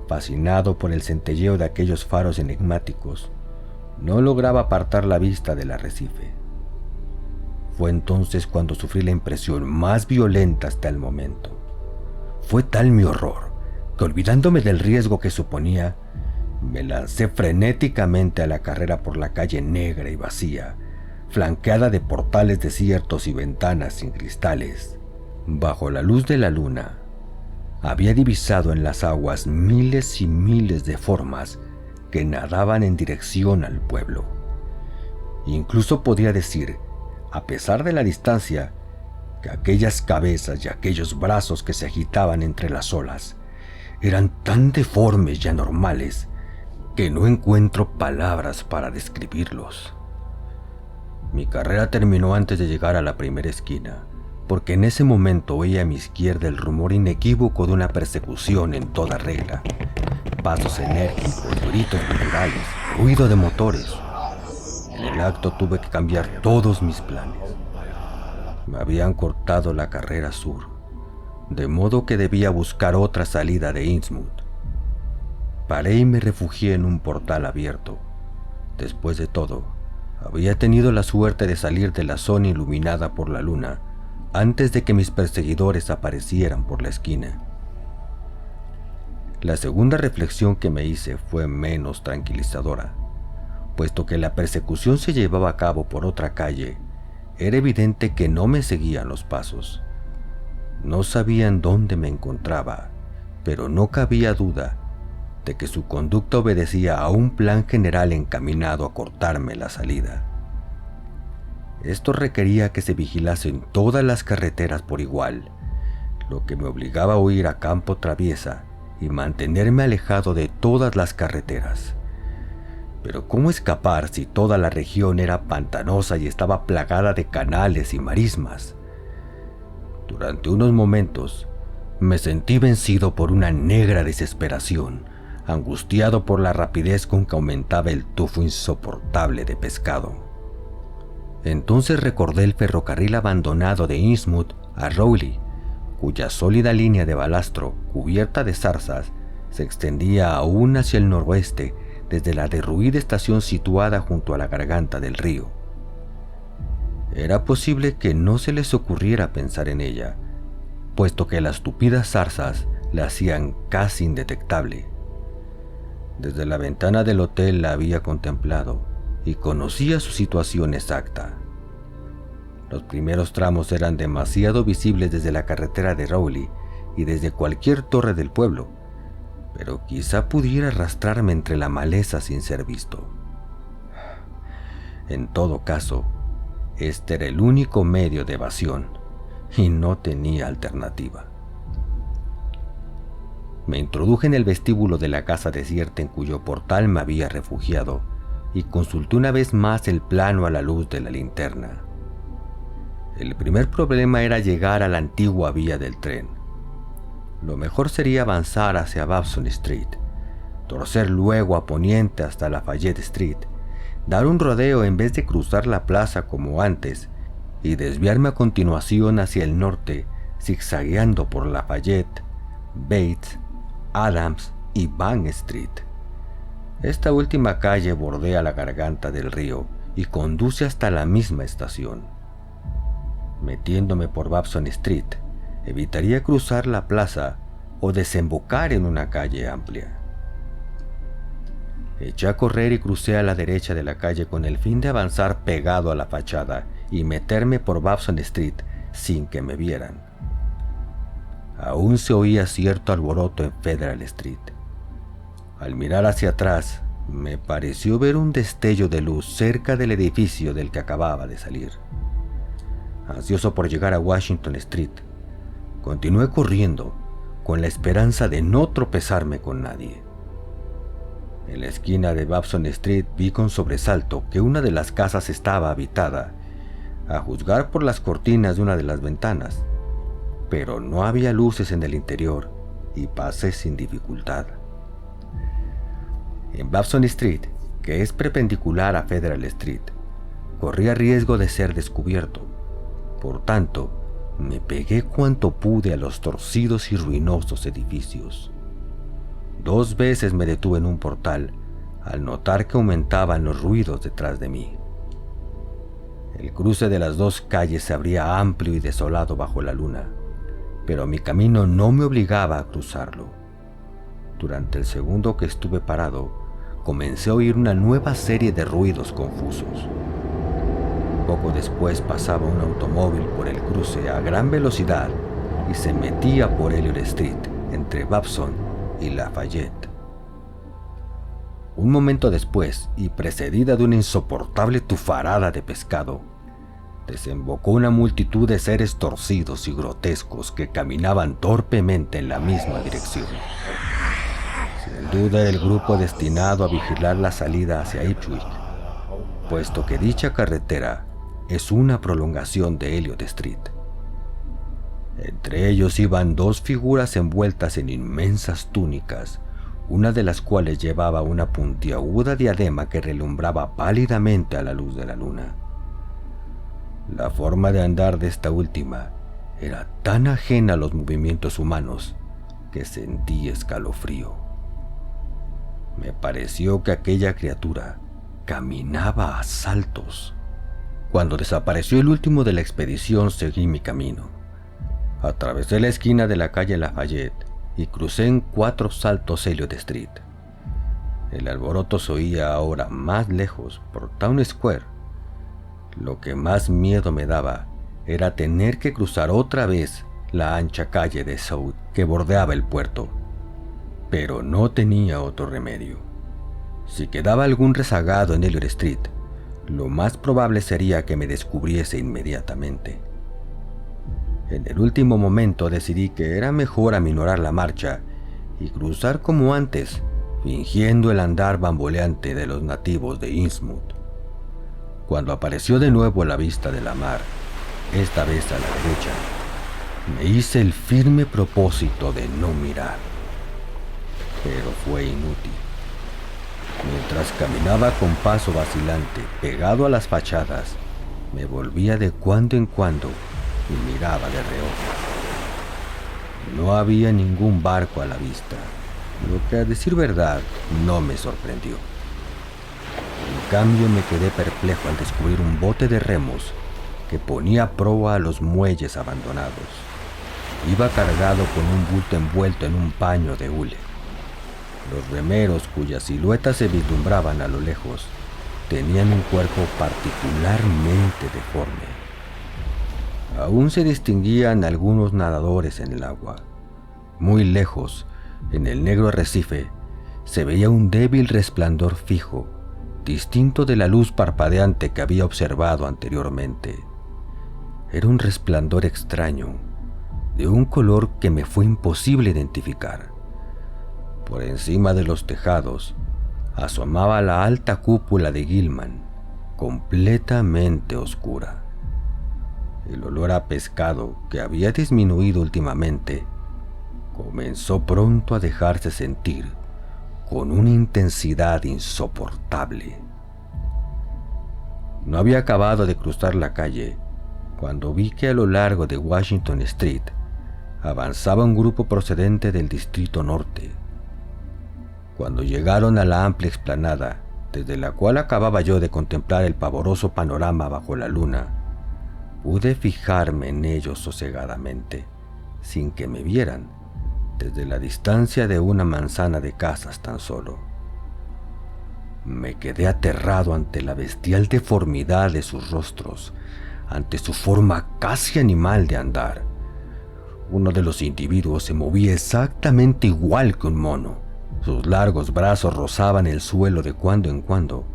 [SPEAKER 1] Fascinado por el centelleo de aquellos faros enigmáticos, no lograba apartar la vista del arrecife. Fue entonces cuando sufrí la impresión más violenta hasta el momento. Fue tal mi horror que, olvidándome del riesgo que suponía, me lancé frenéticamente a la carrera por la calle negra y vacía, flanqueada de portales desiertos y ventanas sin cristales. Bajo la luz de la luna, había divisado en las aguas miles y miles de formas que nadaban en dirección al pueblo. Incluso podría decir, a pesar de la distancia, que aquellas cabezas y aquellos brazos que se agitaban entre las olas eran tan deformes y anormales que no encuentro palabras para describirlos. Mi carrera terminó antes de llegar a la primera esquina, porque en ese momento oí a mi izquierda el rumor inequívoco de una persecución en toda regla. Pasos enérgicos, gritos guturales, ruido de motores. En el acto tuve que cambiar todos mis planes. Me habían cortado la carrera sur, de modo que debía buscar otra salida de Innsmouth. Paré y me refugié en un portal abierto. Después de todo, había tenido la suerte de salir de la zona iluminada por la luna antes de que mis perseguidores aparecieran por la esquina. La segunda reflexión que me hice fue menos tranquilizadora. Puesto que la persecución se llevaba a cabo por otra calle, era evidente que no me seguían los pasos. No sabían dónde me encontraba, pero no cabía duda de que su conducta obedecía a un plan general encaminado a cortarme la salida. Esto requería que se vigilasen todas las carreteras por igual, lo que me obligaba a huir a campo traviesa y mantenerme alejado de todas las carreteras. Pero ¿cómo escapar si toda la región era pantanosa y estaba plagada de canales y marismas? Durante unos momentos me sentí vencido por una negra desesperación, angustiado por la rapidez con que aumentaba el tufo insoportable de pescado. Entonces recordé el ferrocarril abandonado de Innsmouth a Rowley, cuya sólida línea de balastro, cubierta de zarzas, se extendía aún hacia el noroeste desde la derruida estación situada junto a la garganta del río. Era posible que no se les ocurriera pensar en ella, puesto que las tupidas zarzas la hacían casi indetectable. Desde la ventana del hotel la había contemplado y conocía su situación exacta. Los primeros tramos eran demasiado visibles desde la carretera de Rowley y desde cualquier torre del pueblo, pero quizá pudiera arrastrarme entre la maleza sin ser visto. En todo caso, este era el único medio de evasión y no tenía alternativa. Me introduje en el vestíbulo de la casa desierta en cuyo portal me había refugiado y consulté una vez más el plano a la luz de la linterna. El primer problema era llegar a la antigua vía del tren. Lo mejor sería avanzar hacia Babson Street, torcer luego a poniente hasta Lafayette Street, dar un rodeo en vez de cruzar la plaza como antes y desviarme a continuación hacia el norte, zigzagueando por Lafayette, Bates, Adams y Bank Street. Esta última calle bordea la garganta del río y conduce hasta la misma estación. Metiéndome por Babson Street, evitaría cruzar la plaza o desembocar en una calle amplia. Eché a correr y crucé a la derecha de la calle con el fin de avanzar pegado a la fachada y meterme por Babson Street sin que me vieran. Aún se oía cierto alboroto en Federal Street. Al mirar hacia atrás, me pareció ver un destello de luz cerca del edificio del que acababa de salir. Ansioso por llegar a Washington Street, continué corriendo con la esperanza de no tropezarme con nadie. En la esquina de Babson Street vi con sobresalto que una de las casas estaba habitada, a juzgar por las cortinas de una de las ventanas, pero no había luces en el interior y pasé sin dificultad. En Babson Street, que es perpendicular a Federal Street, corría riesgo de ser descubierto. Por tanto, me pegué cuanto pude a los torcidos y ruinosos edificios. 2 veces me detuve en un portal al notar que aumentaban los ruidos detrás de mí. El cruce de las 2 calles se abría amplio y desolado bajo la luna, pero mi camino no me obligaba a cruzarlo. Durante el segundo que estuve parado, comencé a oír una nueva serie de ruidos confusos. Poco después pasaba un automóvil por el cruce a gran velocidad y se metía por Elliot Street, entre Babson y Lafayette. Un momento después, y precedida de una insoportable tufarada de pescado, desembocó una multitud de seres torcidos y grotescos que caminaban torpemente en la misma dirección. Sin duda era el grupo destinado a vigilar la salida hacia Ipswich, puesto que dicha carretera es una prolongación de Elliot Street. Entre ellos iban 2 figuras envueltas en inmensas túnicas, una de las cuales llevaba una puntiaguda diadema que relumbraba pálidamente a la luz de la luna. La forma de andar de esta última era tan ajena a los movimientos humanos que sentí escalofrío. Me pareció que aquella criatura caminaba a saltos. Cuando desapareció el último de la expedición, seguí mi camino. Atravesé la esquina de la calle Lafayette y crucé en 4 saltos Elliot Street. El alboroto se oía ahora más lejos por Town Square. Lo que más miedo me daba era tener que cruzar otra vez la ancha calle de South que bordeaba el puerto. Pero no tenía otro remedio. Si quedaba algún rezagado en Elliot Street, lo más probable sería que me descubriese inmediatamente. En el último momento decidí que era mejor aminorar la marcha y cruzar como antes, fingiendo el andar bamboleante de los nativos de Innsmouth. Cuando apareció de nuevo a la vista de la mar, esta vez a la derecha, me hice el firme propósito de no mirar. Pero fue inútil. Mientras caminaba con paso vacilante, pegado a las fachadas, me volvía de cuando en cuando y miraba de reojo. No había ningún barco a la vista, lo que a decir verdad no me sorprendió. En cambio me quedé perplejo al descubrir un bote de remos que ponía proa a los muelles abandonados. Iba cargado con un bulto envuelto en un paño de hule. Los remeros, cuyas siluetas se vislumbraban a lo lejos, tenían un cuerpo particularmente deforme. Aún se distinguían algunos nadadores en el agua. Muy lejos, en el negro arrecife, se veía un débil resplandor fijo, distinto de la luz parpadeante que había observado anteriormente. Era un resplandor extraño, de un color que me fue imposible identificar. Por encima de los tejados, asomaba la alta cúpula de Gilman, completamente oscura. El olor a pescado, que había disminuido últimamente, comenzó pronto a dejarse sentir con una intensidad insoportable. No había acabado de cruzar la calle cuando vi que a lo largo de Washington Street avanzaba un grupo procedente del Distrito Norte. Cuando llegaron a la amplia explanada, desde la cual acababa yo de contemplar el pavoroso panorama bajo la luna, pude fijarme en ellos sosegadamente, sin que me vieran, desde la distancia de una manzana de casas tan solo. Me quedé aterrado ante la bestial deformidad de sus rostros, ante su forma casi animal de andar. Uno de los individuos se movía exactamente igual que un mono. Sus largos brazos rozaban el suelo de cuando en cuando.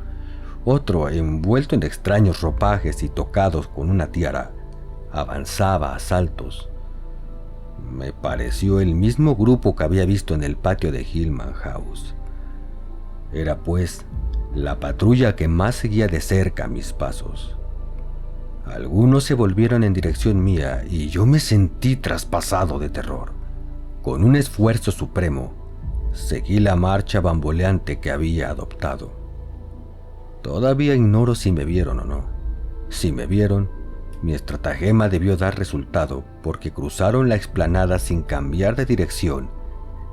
[SPEAKER 1] Otro, envuelto en extraños ropajes y tocados con una tiara, avanzaba a saltos. Me pareció el mismo grupo que había visto en el patio de Hillman House. Era, pues, la patrulla que más seguía de cerca mis pasos. Algunos se volvieron en dirección mía y yo me sentí traspasado de terror. Con un esfuerzo supremo, seguí la marcha bamboleante que había adoptado. Todavía ignoro si me vieron o no. Si me vieron, mi estratagema debió dar resultado porque cruzaron la explanada sin cambiar de dirección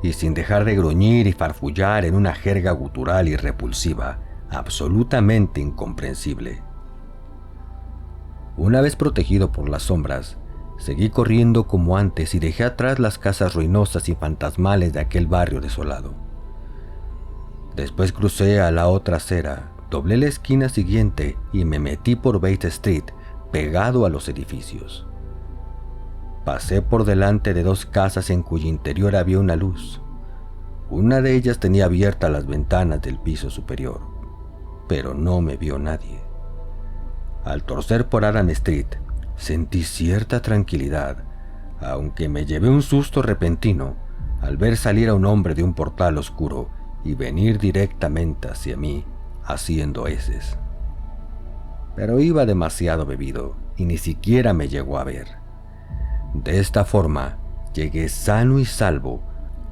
[SPEAKER 1] y sin dejar de gruñir y farfullar en una jerga gutural y repulsiva, absolutamente incomprensible. Una vez protegido por las sombras, seguí corriendo como antes y dejé atrás las casas ruinosas y fantasmales de aquel barrio desolado. Después crucé a la otra acera, doblé la esquina siguiente y me metí por Bates Street, pegado a los edificios. Pasé por delante de dos casas en cuyo interior había una luz. Una de ellas tenía abiertas las ventanas del piso superior, pero no me vio nadie. Al torcer por Adam Street, sentí cierta tranquilidad, aunque me llevé un susto repentino al ver salir a un hombre de un portal oscuro y venir directamente hacia mí, haciendo eses. Pero iba demasiado bebido y ni siquiera me llegó a ver. De esta forma, llegué sano y salvo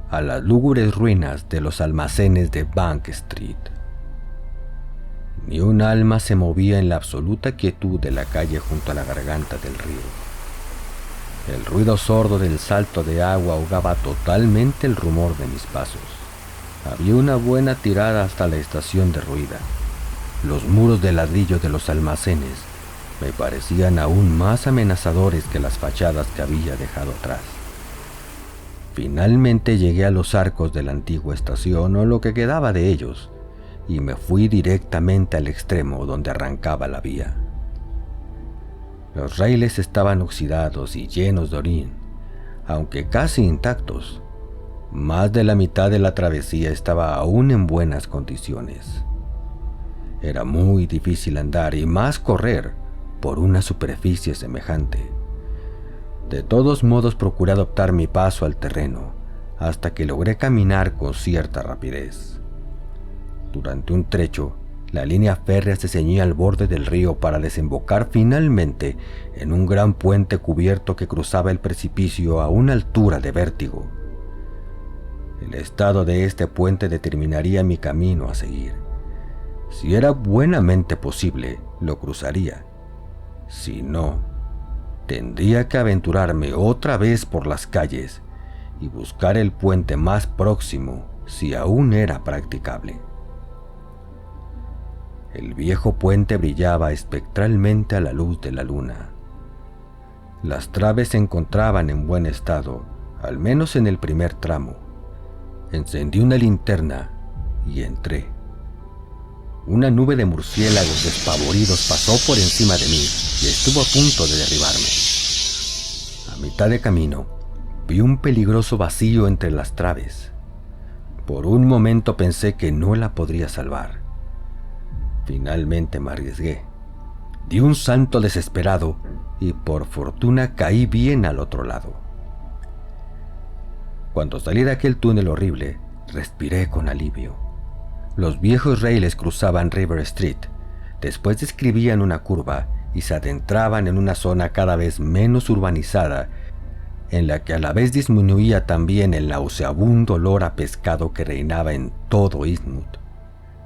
[SPEAKER 1] a las lúgubres ruinas de los almacenes de Bank Street. Ni un alma se movía en la absoluta quietud de la calle junto a la garganta del río. El ruido sordo del salto de agua ahogaba totalmente el rumor de mis pasos. Había una buena tirada hasta la estación derruida. Los muros de ladrillo de los almacenes me parecían aún más amenazadores que las fachadas que había dejado atrás. Finalmente llegué a los arcos de la antigua estación, o lo que quedaba de ellos, y me fui directamente al extremo donde arrancaba la vía. Los raíles estaban oxidados y llenos de orín, aunque casi intactos. Más de la mitad de la travesía estaba aún en buenas condiciones. Era muy difícil andar y más correr por una superficie semejante. De todos modos procuré adoptar mi paso al terreno hasta que logré caminar con cierta rapidez. Durante un trecho, la línea férrea se ceñía al borde del río para desembocar finalmente en un gran puente cubierto que cruzaba el precipicio a una altura de vértigo. El estado de este puente determinaría mi camino a seguir. Si era buenamente posible, lo cruzaría. Si no, tendría que aventurarme otra vez por las calles y buscar el puente más próximo si aún era practicable. El viejo puente brillaba espectralmente a la luz de la luna. Las traves se encontraban en buen estado, al menos en el primer tramo. Encendí una linterna y entré. Una nube de murciélagos despavoridos pasó por encima de mí y estuvo a punto de derribarme. A mitad de camino, vi un peligroso vacío entre las traves. Por un momento pensé que no la podría salvar. Finalmente me arriesgué. Di un salto desesperado y por fortuna caí bien al otro lado. Cuando salí de aquel túnel horrible, respiré con alivio. Los viejos raíles cruzaban River Street, después describían una curva y se adentraban en una zona cada vez menos urbanizada, en la que a la vez disminuía también el nauseabundo olor a pescado que reinaba en todo Eastwood.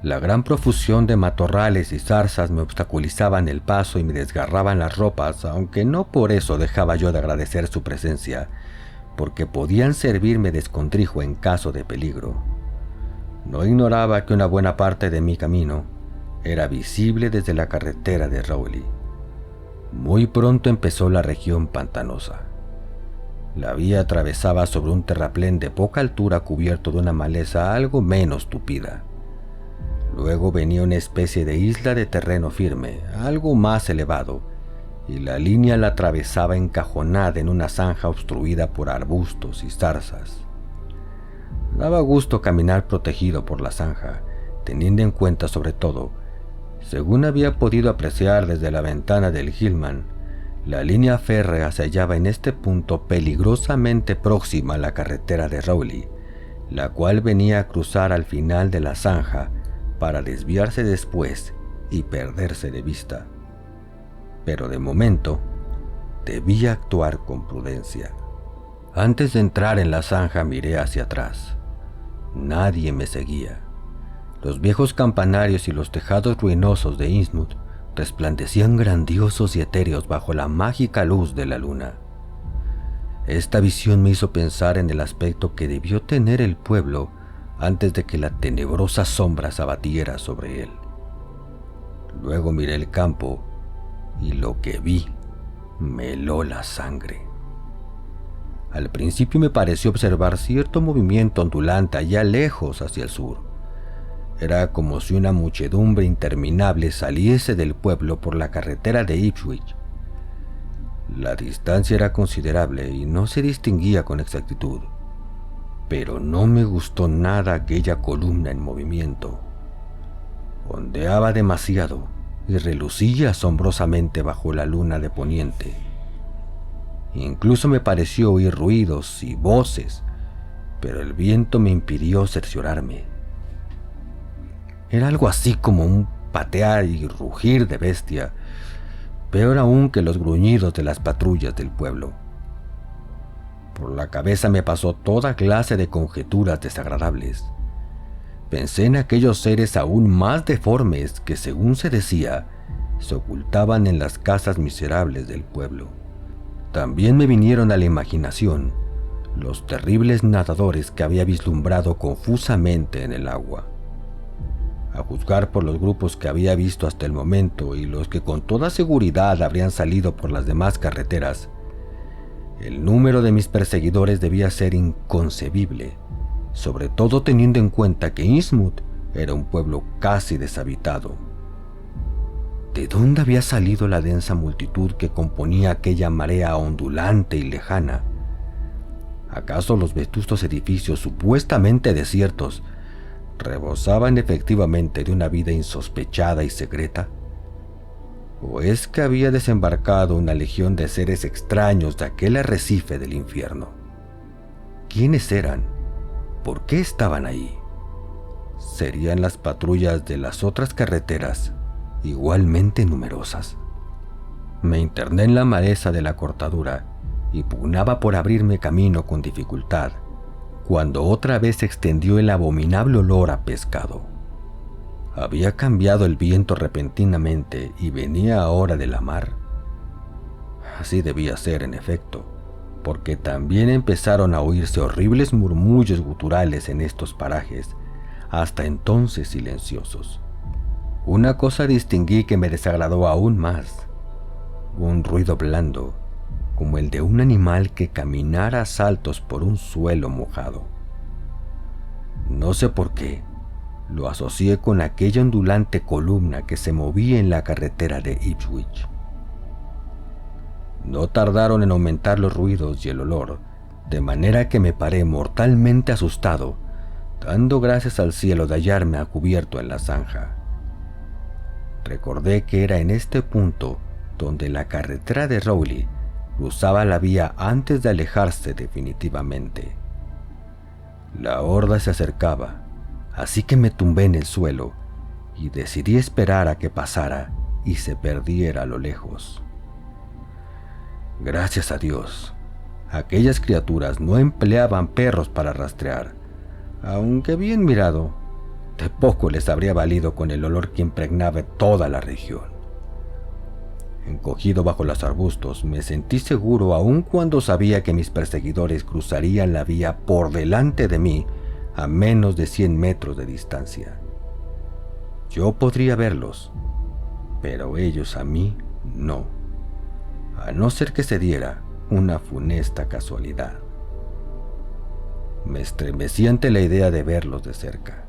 [SPEAKER 1] La gran profusión de matorrales y zarzas me obstaculizaban el paso y me desgarraban las ropas, aunque no por eso dejaba yo de agradecer su presencia, porque podían servirme de escondrijo en caso de peligro. No ignoraba que una buena parte de mi camino era visible desde la carretera de Rowley. Muy pronto empezó la región pantanosa. La vía atravesaba sobre un terraplén de poca altura cubierto de una maleza algo menos tupida. Luego venía una especie de isla de terreno firme, algo más elevado, y la línea la atravesaba encajonada en una zanja obstruida por arbustos y zarzas. Daba gusto caminar protegido por la zanja, teniendo en cuenta sobre todo, según había podido apreciar desde la ventana del Hillman, la línea férrea se hallaba en este punto peligrosamente próxima a la carretera de Rowley, la cual venía a cruzar al final de la zanja para desviarse después y perderse de vista. Pero de momento, debía actuar con prudencia. Antes de entrar en la zanja miré hacia atrás. Nadie me seguía. Los viejos campanarios y los tejados ruinosos de Innsmouth resplandecían grandiosos y etéreos bajo la mágica luz de la luna. Esta visión me hizo pensar en el aspecto que debió tener el pueblo antes de que la tenebrosa sombra se abatiera sobre él. Luego miré el campo y lo que vi me heló la sangre. Al principio me pareció observar cierto movimiento ondulante allá lejos hacia el sur. Era como si una muchedumbre interminable saliese del pueblo por la carretera de Ipswich. La distancia era considerable y no se distinguía con exactitud, pero no me gustó nada aquella columna en movimiento. Ondeaba demasiado y relucía asombrosamente bajo la luna de poniente. Incluso me pareció oír ruidos y voces, pero el viento me impidió cerciorarme. Era algo así como un patear y rugir de bestia, peor aún que los gruñidos de las patrullas del pueblo. Por la cabeza me pasó toda clase de conjeturas desagradables. Pensé en aquellos seres aún más deformes que, según se decía, se ocultaban en las casas miserables del pueblo. También me vinieron a la imaginación los terribles nadadores que había vislumbrado confusamente en el agua. A juzgar por los grupos que había visto hasta el momento y los que con toda seguridad habrían salido por las demás carreteras, el número de mis perseguidores debía ser inconcebible, sobre todo teniendo en cuenta que Innsmouth era un pueblo casi deshabitado. ¿De dónde había salido la densa multitud que componía aquella marea ondulante y lejana? ¿Acaso los vetustos edificios supuestamente desiertos ¿Rebosaban efectivamente de una vida insospechada y secreta? ¿O es que había desembarcado una legión de seres extraños de aquel arrecife del infierno? ¿Quiénes eran? ¿Por qué estaban ahí? ¿Serían las patrullas de las otras carreteras igualmente numerosas? Me interné en la maleza de la cortadura y pugnaba por abrirme camino con dificultad, cuando otra vez se extendió el abominable olor a pescado. ¿Había cambiado el viento repentinamente y venía ahora de la mar? Así debía ser, en efecto, porque también empezaron a oírse horribles murmullos guturales en estos parajes, hasta entonces silenciosos. Una cosa distinguí que me desagradó aún más: un ruido blando, como el de un animal que caminara a saltos por un suelo mojado. No sé por qué, lo asocié con aquella ondulante columna que se movía en la carretera de Ipswich. No tardaron en aumentar los ruidos y el olor, de manera que me paré mortalmente asustado, dando gracias al cielo de hallarme a cubierto en la zanja. Recordé que era en este punto donde la carretera de Rowley cruzaba la vía antes de alejarse definitivamente. La horda se acercaba, así que me tumbé en el suelo y decidí esperar a que pasara y se perdiera a lo lejos. Gracias a Dios, aquellas criaturas no empleaban perros para rastrear, aunque bien mirado, de poco les habría valido con el olor que impregnaba toda la región. Encogido bajo los arbustos, me sentí seguro aun cuando sabía que mis perseguidores cruzarían la vía por delante de mí a menos de 100 metros de distancia. Yo podría verlos, pero ellos a mí no, a no ser que se diera una funesta casualidad. Me estremecí ante la idea de verlos de cerca.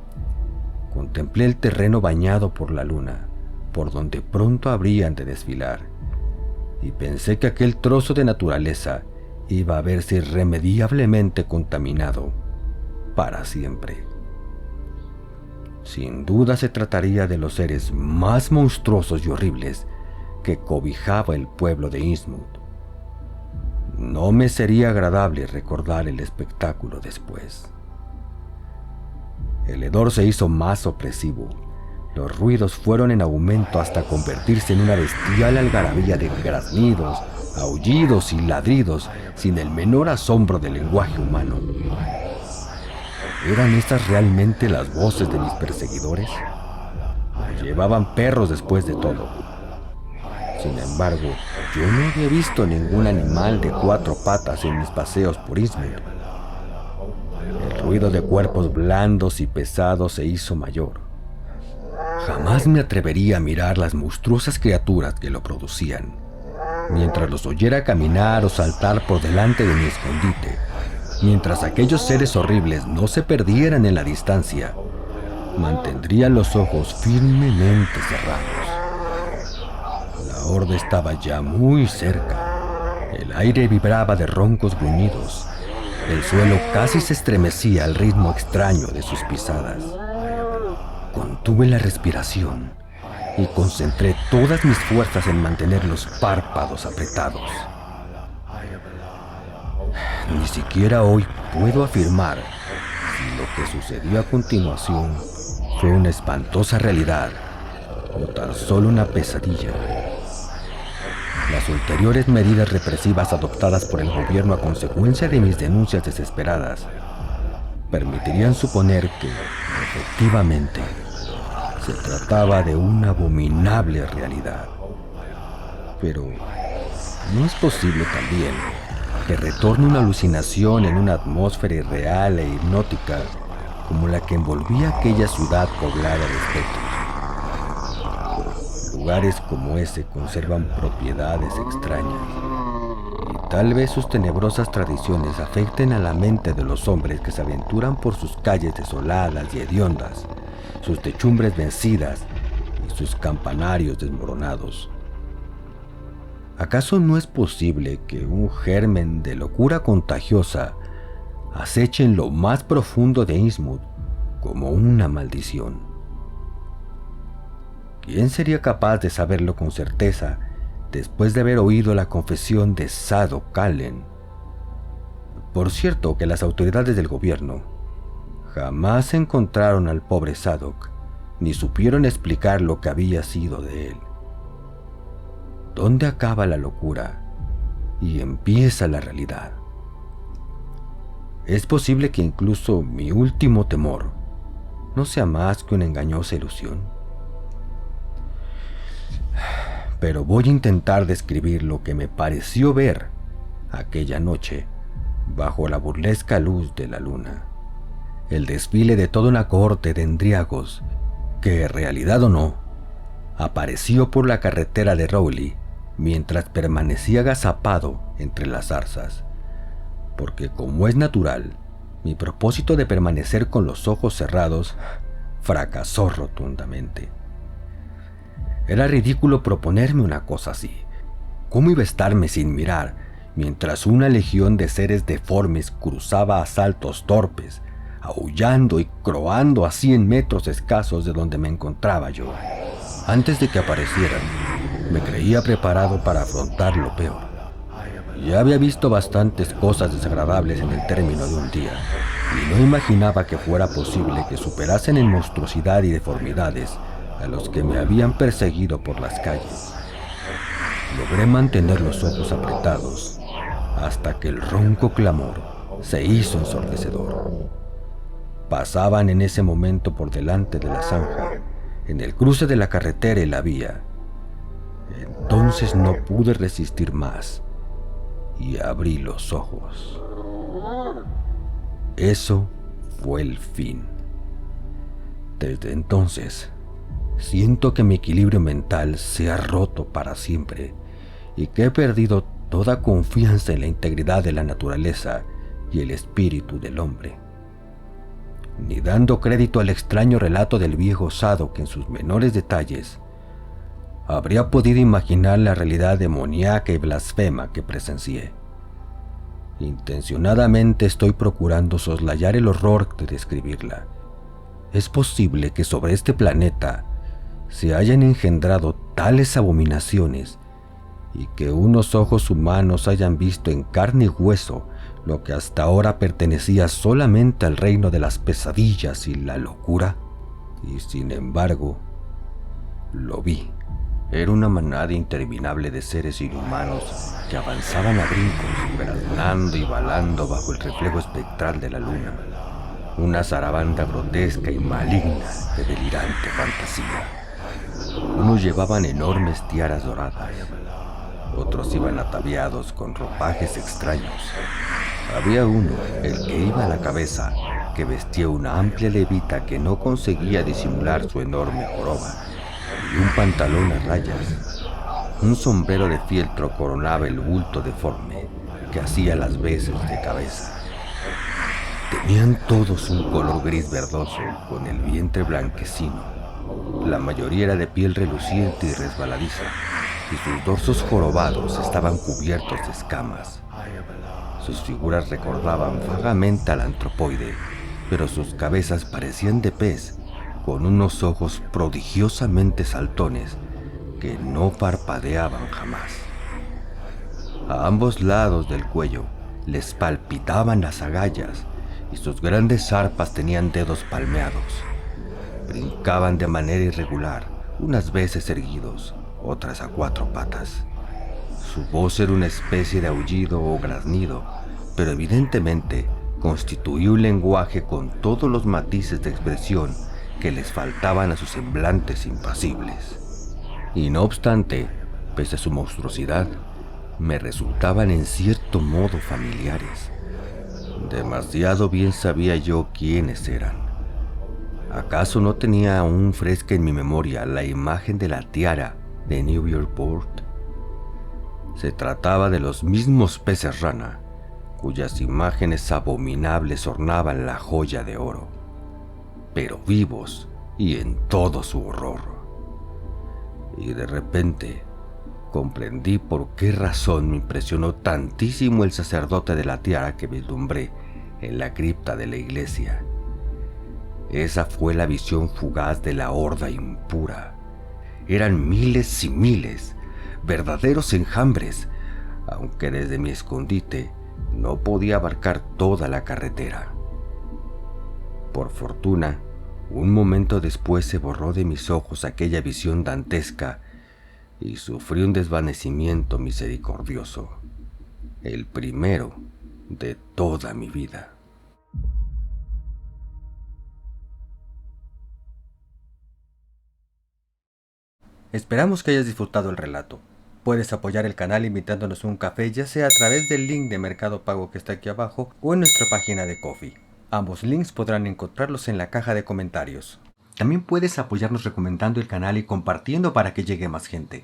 [SPEAKER 1] Contemplé el terreno bañado por la luna, por donde pronto habrían de desfilar, y pensé que aquel trozo de naturaleza iba a verse irremediablemente contaminado para siempre. Sin duda se trataría de los seres más monstruosos y horribles que cobijaba el pueblo de Innsmouth. No me sería agradable recordar el espectáculo después. El hedor se hizo más opresivo. Los ruidos fueron en aumento hasta convertirse en una bestial algarabía de graznidos, aullidos y ladridos sin el menor asombro del lenguaje humano. ¿Eran estas realmente las voces de mis perseguidores? Llevaban perros después de todo. Sin embargo, yo no había visto ningún animal de 4 patas en mis paseos por Innsmouth. El ruido de cuerpos blandos y pesados se hizo mayor. Jamás me atrevería a mirar las monstruosas criaturas que lo producían. Mientras los oyera caminar o saltar por delante de mi escondite, mientras aquellos seres horribles no se perdieran en la distancia, mantendría los ojos firmemente cerrados. La horda estaba ya muy cerca. El aire vibraba de roncos gruñidos. El suelo casi se estremecía al ritmo extraño de sus pisadas. Contuve la respiración y concentré todas mis fuerzas en mantener los párpados apretados. Ni siquiera hoy puedo afirmar si lo que sucedió a continuación fue una espantosa realidad o tan solo una pesadilla. Las ulteriores medidas represivas adoptadas por el gobierno a consecuencia de mis denuncias desesperadas permitirían suponer que, efectivamente, se trataba de una abominable realidad. Pero, ¿no es posible también que retorne una alucinación en una atmósfera irreal e hipnótica como la que envolvía aquella ciudad poblada de espectros? Lugares como ese conservan propiedades extrañas, y tal vez sus tenebrosas tradiciones afecten a la mente de los hombres que se aventuran por sus calles desoladas y hediondas, sus techumbres vencidas y sus campanarios desmoronados. ¿Acaso no es posible que un germen de locura contagiosa aceche en lo más profundo de Innsmouth como una maldición. ¿Quién sería capaz de saberlo con certeza después de haber oído la confesión de Zadok Allen? Por cierto que las autoridades del gobierno jamás encontraron al pobre Zadok, ni supieron explicar lo que había sido de él. ¿Dónde acaba la locura y empieza la realidad? Es posible que incluso mi último temor no sea más que una engañosa ilusión. Pero voy a intentar describir lo que me pareció ver aquella noche bajo la burlesca luz de la luna. El desfile de toda una corte de endriagos que, realidad o no, apareció por la carretera de Rowley mientras permanecía agazapado entre las zarzas, porque como es natural, mi propósito de permanecer con los ojos cerrados fracasó rotundamente. Era ridículo proponerme una cosa así. ¿Cómo iba a estarme sin mirar mientras una legión de seres deformes cruzaba a saltos torpes, aullando y croando a 100 metros escasos de donde me encontraba yo? Antes de que aparecieran, me creía preparado para afrontar lo peor. Ya había visto bastantes cosas desagradables en el término de un día, y no imaginaba que fuera posible que superasen en monstruosidad y deformidades a los que me habían perseguido por las calles. Logré mantener los ojos apretados hasta que el ronco clamor se hizo ensordecedor. Pasaban en ese momento por delante de la zanja, en el cruce de la carretera y la vía. Entonces no pude resistir más y abrí los ojos. Eso fue el fin. Desde entonces, siento que mi equilibrio mental se ha roto para siempre y que he perdido toda confianza en la integridad de la naturaleza y el espíritu del hombre. Ni dando crédito al extraño relato del viejo Zadok en sus menores detalles, habría podido imaginar la realidad demoníaca y blasfema que presencié. Intencionadamente estoy procurando soslayar el horror de describirla. Es posible que sobre este planeta se hayan engendrado tales abominaciones y que unos ojos humanos hayan visto en carne y hueso lo que hasta ahora pertenecía solamente al reino de las pesadillas y la locura. Y sin embargo, lo vi. Era una manada interminable de seres inhumanos que avanzaban a brincos, graznando y balando bajo el reflejo espectral de la luna. Una zarabanda grotesca y maligna de delirante fantasía. Unos llevaban enormes tiaras doradas, otros iban ataviados con ropajes extraños. Había uno, el que iba a la cabeza, que vestía una amplia levita que no conseguía disimular su enorme joroba, y un pantalón a rayas. Un sombrero de fieltro coronaba el bulto deforme que hacía las veces de cabeza. Tenían todos un color gris verdoso con el vientre blanquecino. La mayoría era de piel reluciente y resbaladiza, y sus dorsos jorobados estaban cubiertos de escamas. Sus figuras recordaban vagamente al antropoide, pero sus cabezas parecían de pez, con unos ojos prodigiosamente saltones que no parpadeaban jamás. A ambos lados del cuello les palpitaban las agallas y sus grandes zarpas tenían dedos palmeados. Brincaban de manera irregular, unas veces erguidos, otras a 4 patas. Su voz era una especie de aullido o graznido, pero evidentemente constituía un lenguaje con todos los matices de expresión que les faltaban a sus semblantes impasibles. Y no obstante, pese a su monstruosidad, me resultaban en cierto modo familiares. Demasiado bien sabía yo quiénes eran. ¿Acaso no tenía aún fresca en mi memoria la imagen de la tiara de Newburyport? Se trataba de los mismos peces rana, cuyas imágenes abominables ornaban la joya de oro, pero vivos y en todo su horror. Y de repente comprendí por qué razón me impresionó tantísimo el sacerdote de la tiara que vislumbré en la cripta de la iglesia. Esa fue la visión fugaz de la horda impura. Eran miles y miles, verdaderos enjambres, aunque desde mi escondite no podía abarcar toda la carretera. Por fortuna, un momento después se borró de mis ojos aquella visión dantesca y sufrí un desvanecimiento misericordioso, el primero de toda mi vida. Esperamos que hayas disfrutado el relato. Puedes apoyar el canal invitándonos a un café, ya sea a través del link de Mercado Pago que está aquí abajo o en nuestra página de Ko-fi. Ambos links podrán encontrarlos en la caja de comentarios. También puedes apoyarnos recomendando el canal y compartiendo para que llegue más gente.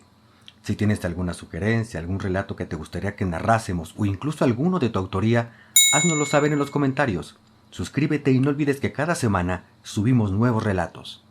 [SPEAKER 1] Si tienes alguna sugerencia, algún relato que te gustaría que narrásemos o incluso alguno de tu autoría, háznoslo saber en los comentarios. Suscríbete y no olvides que cada semana subimos nuevos relatos.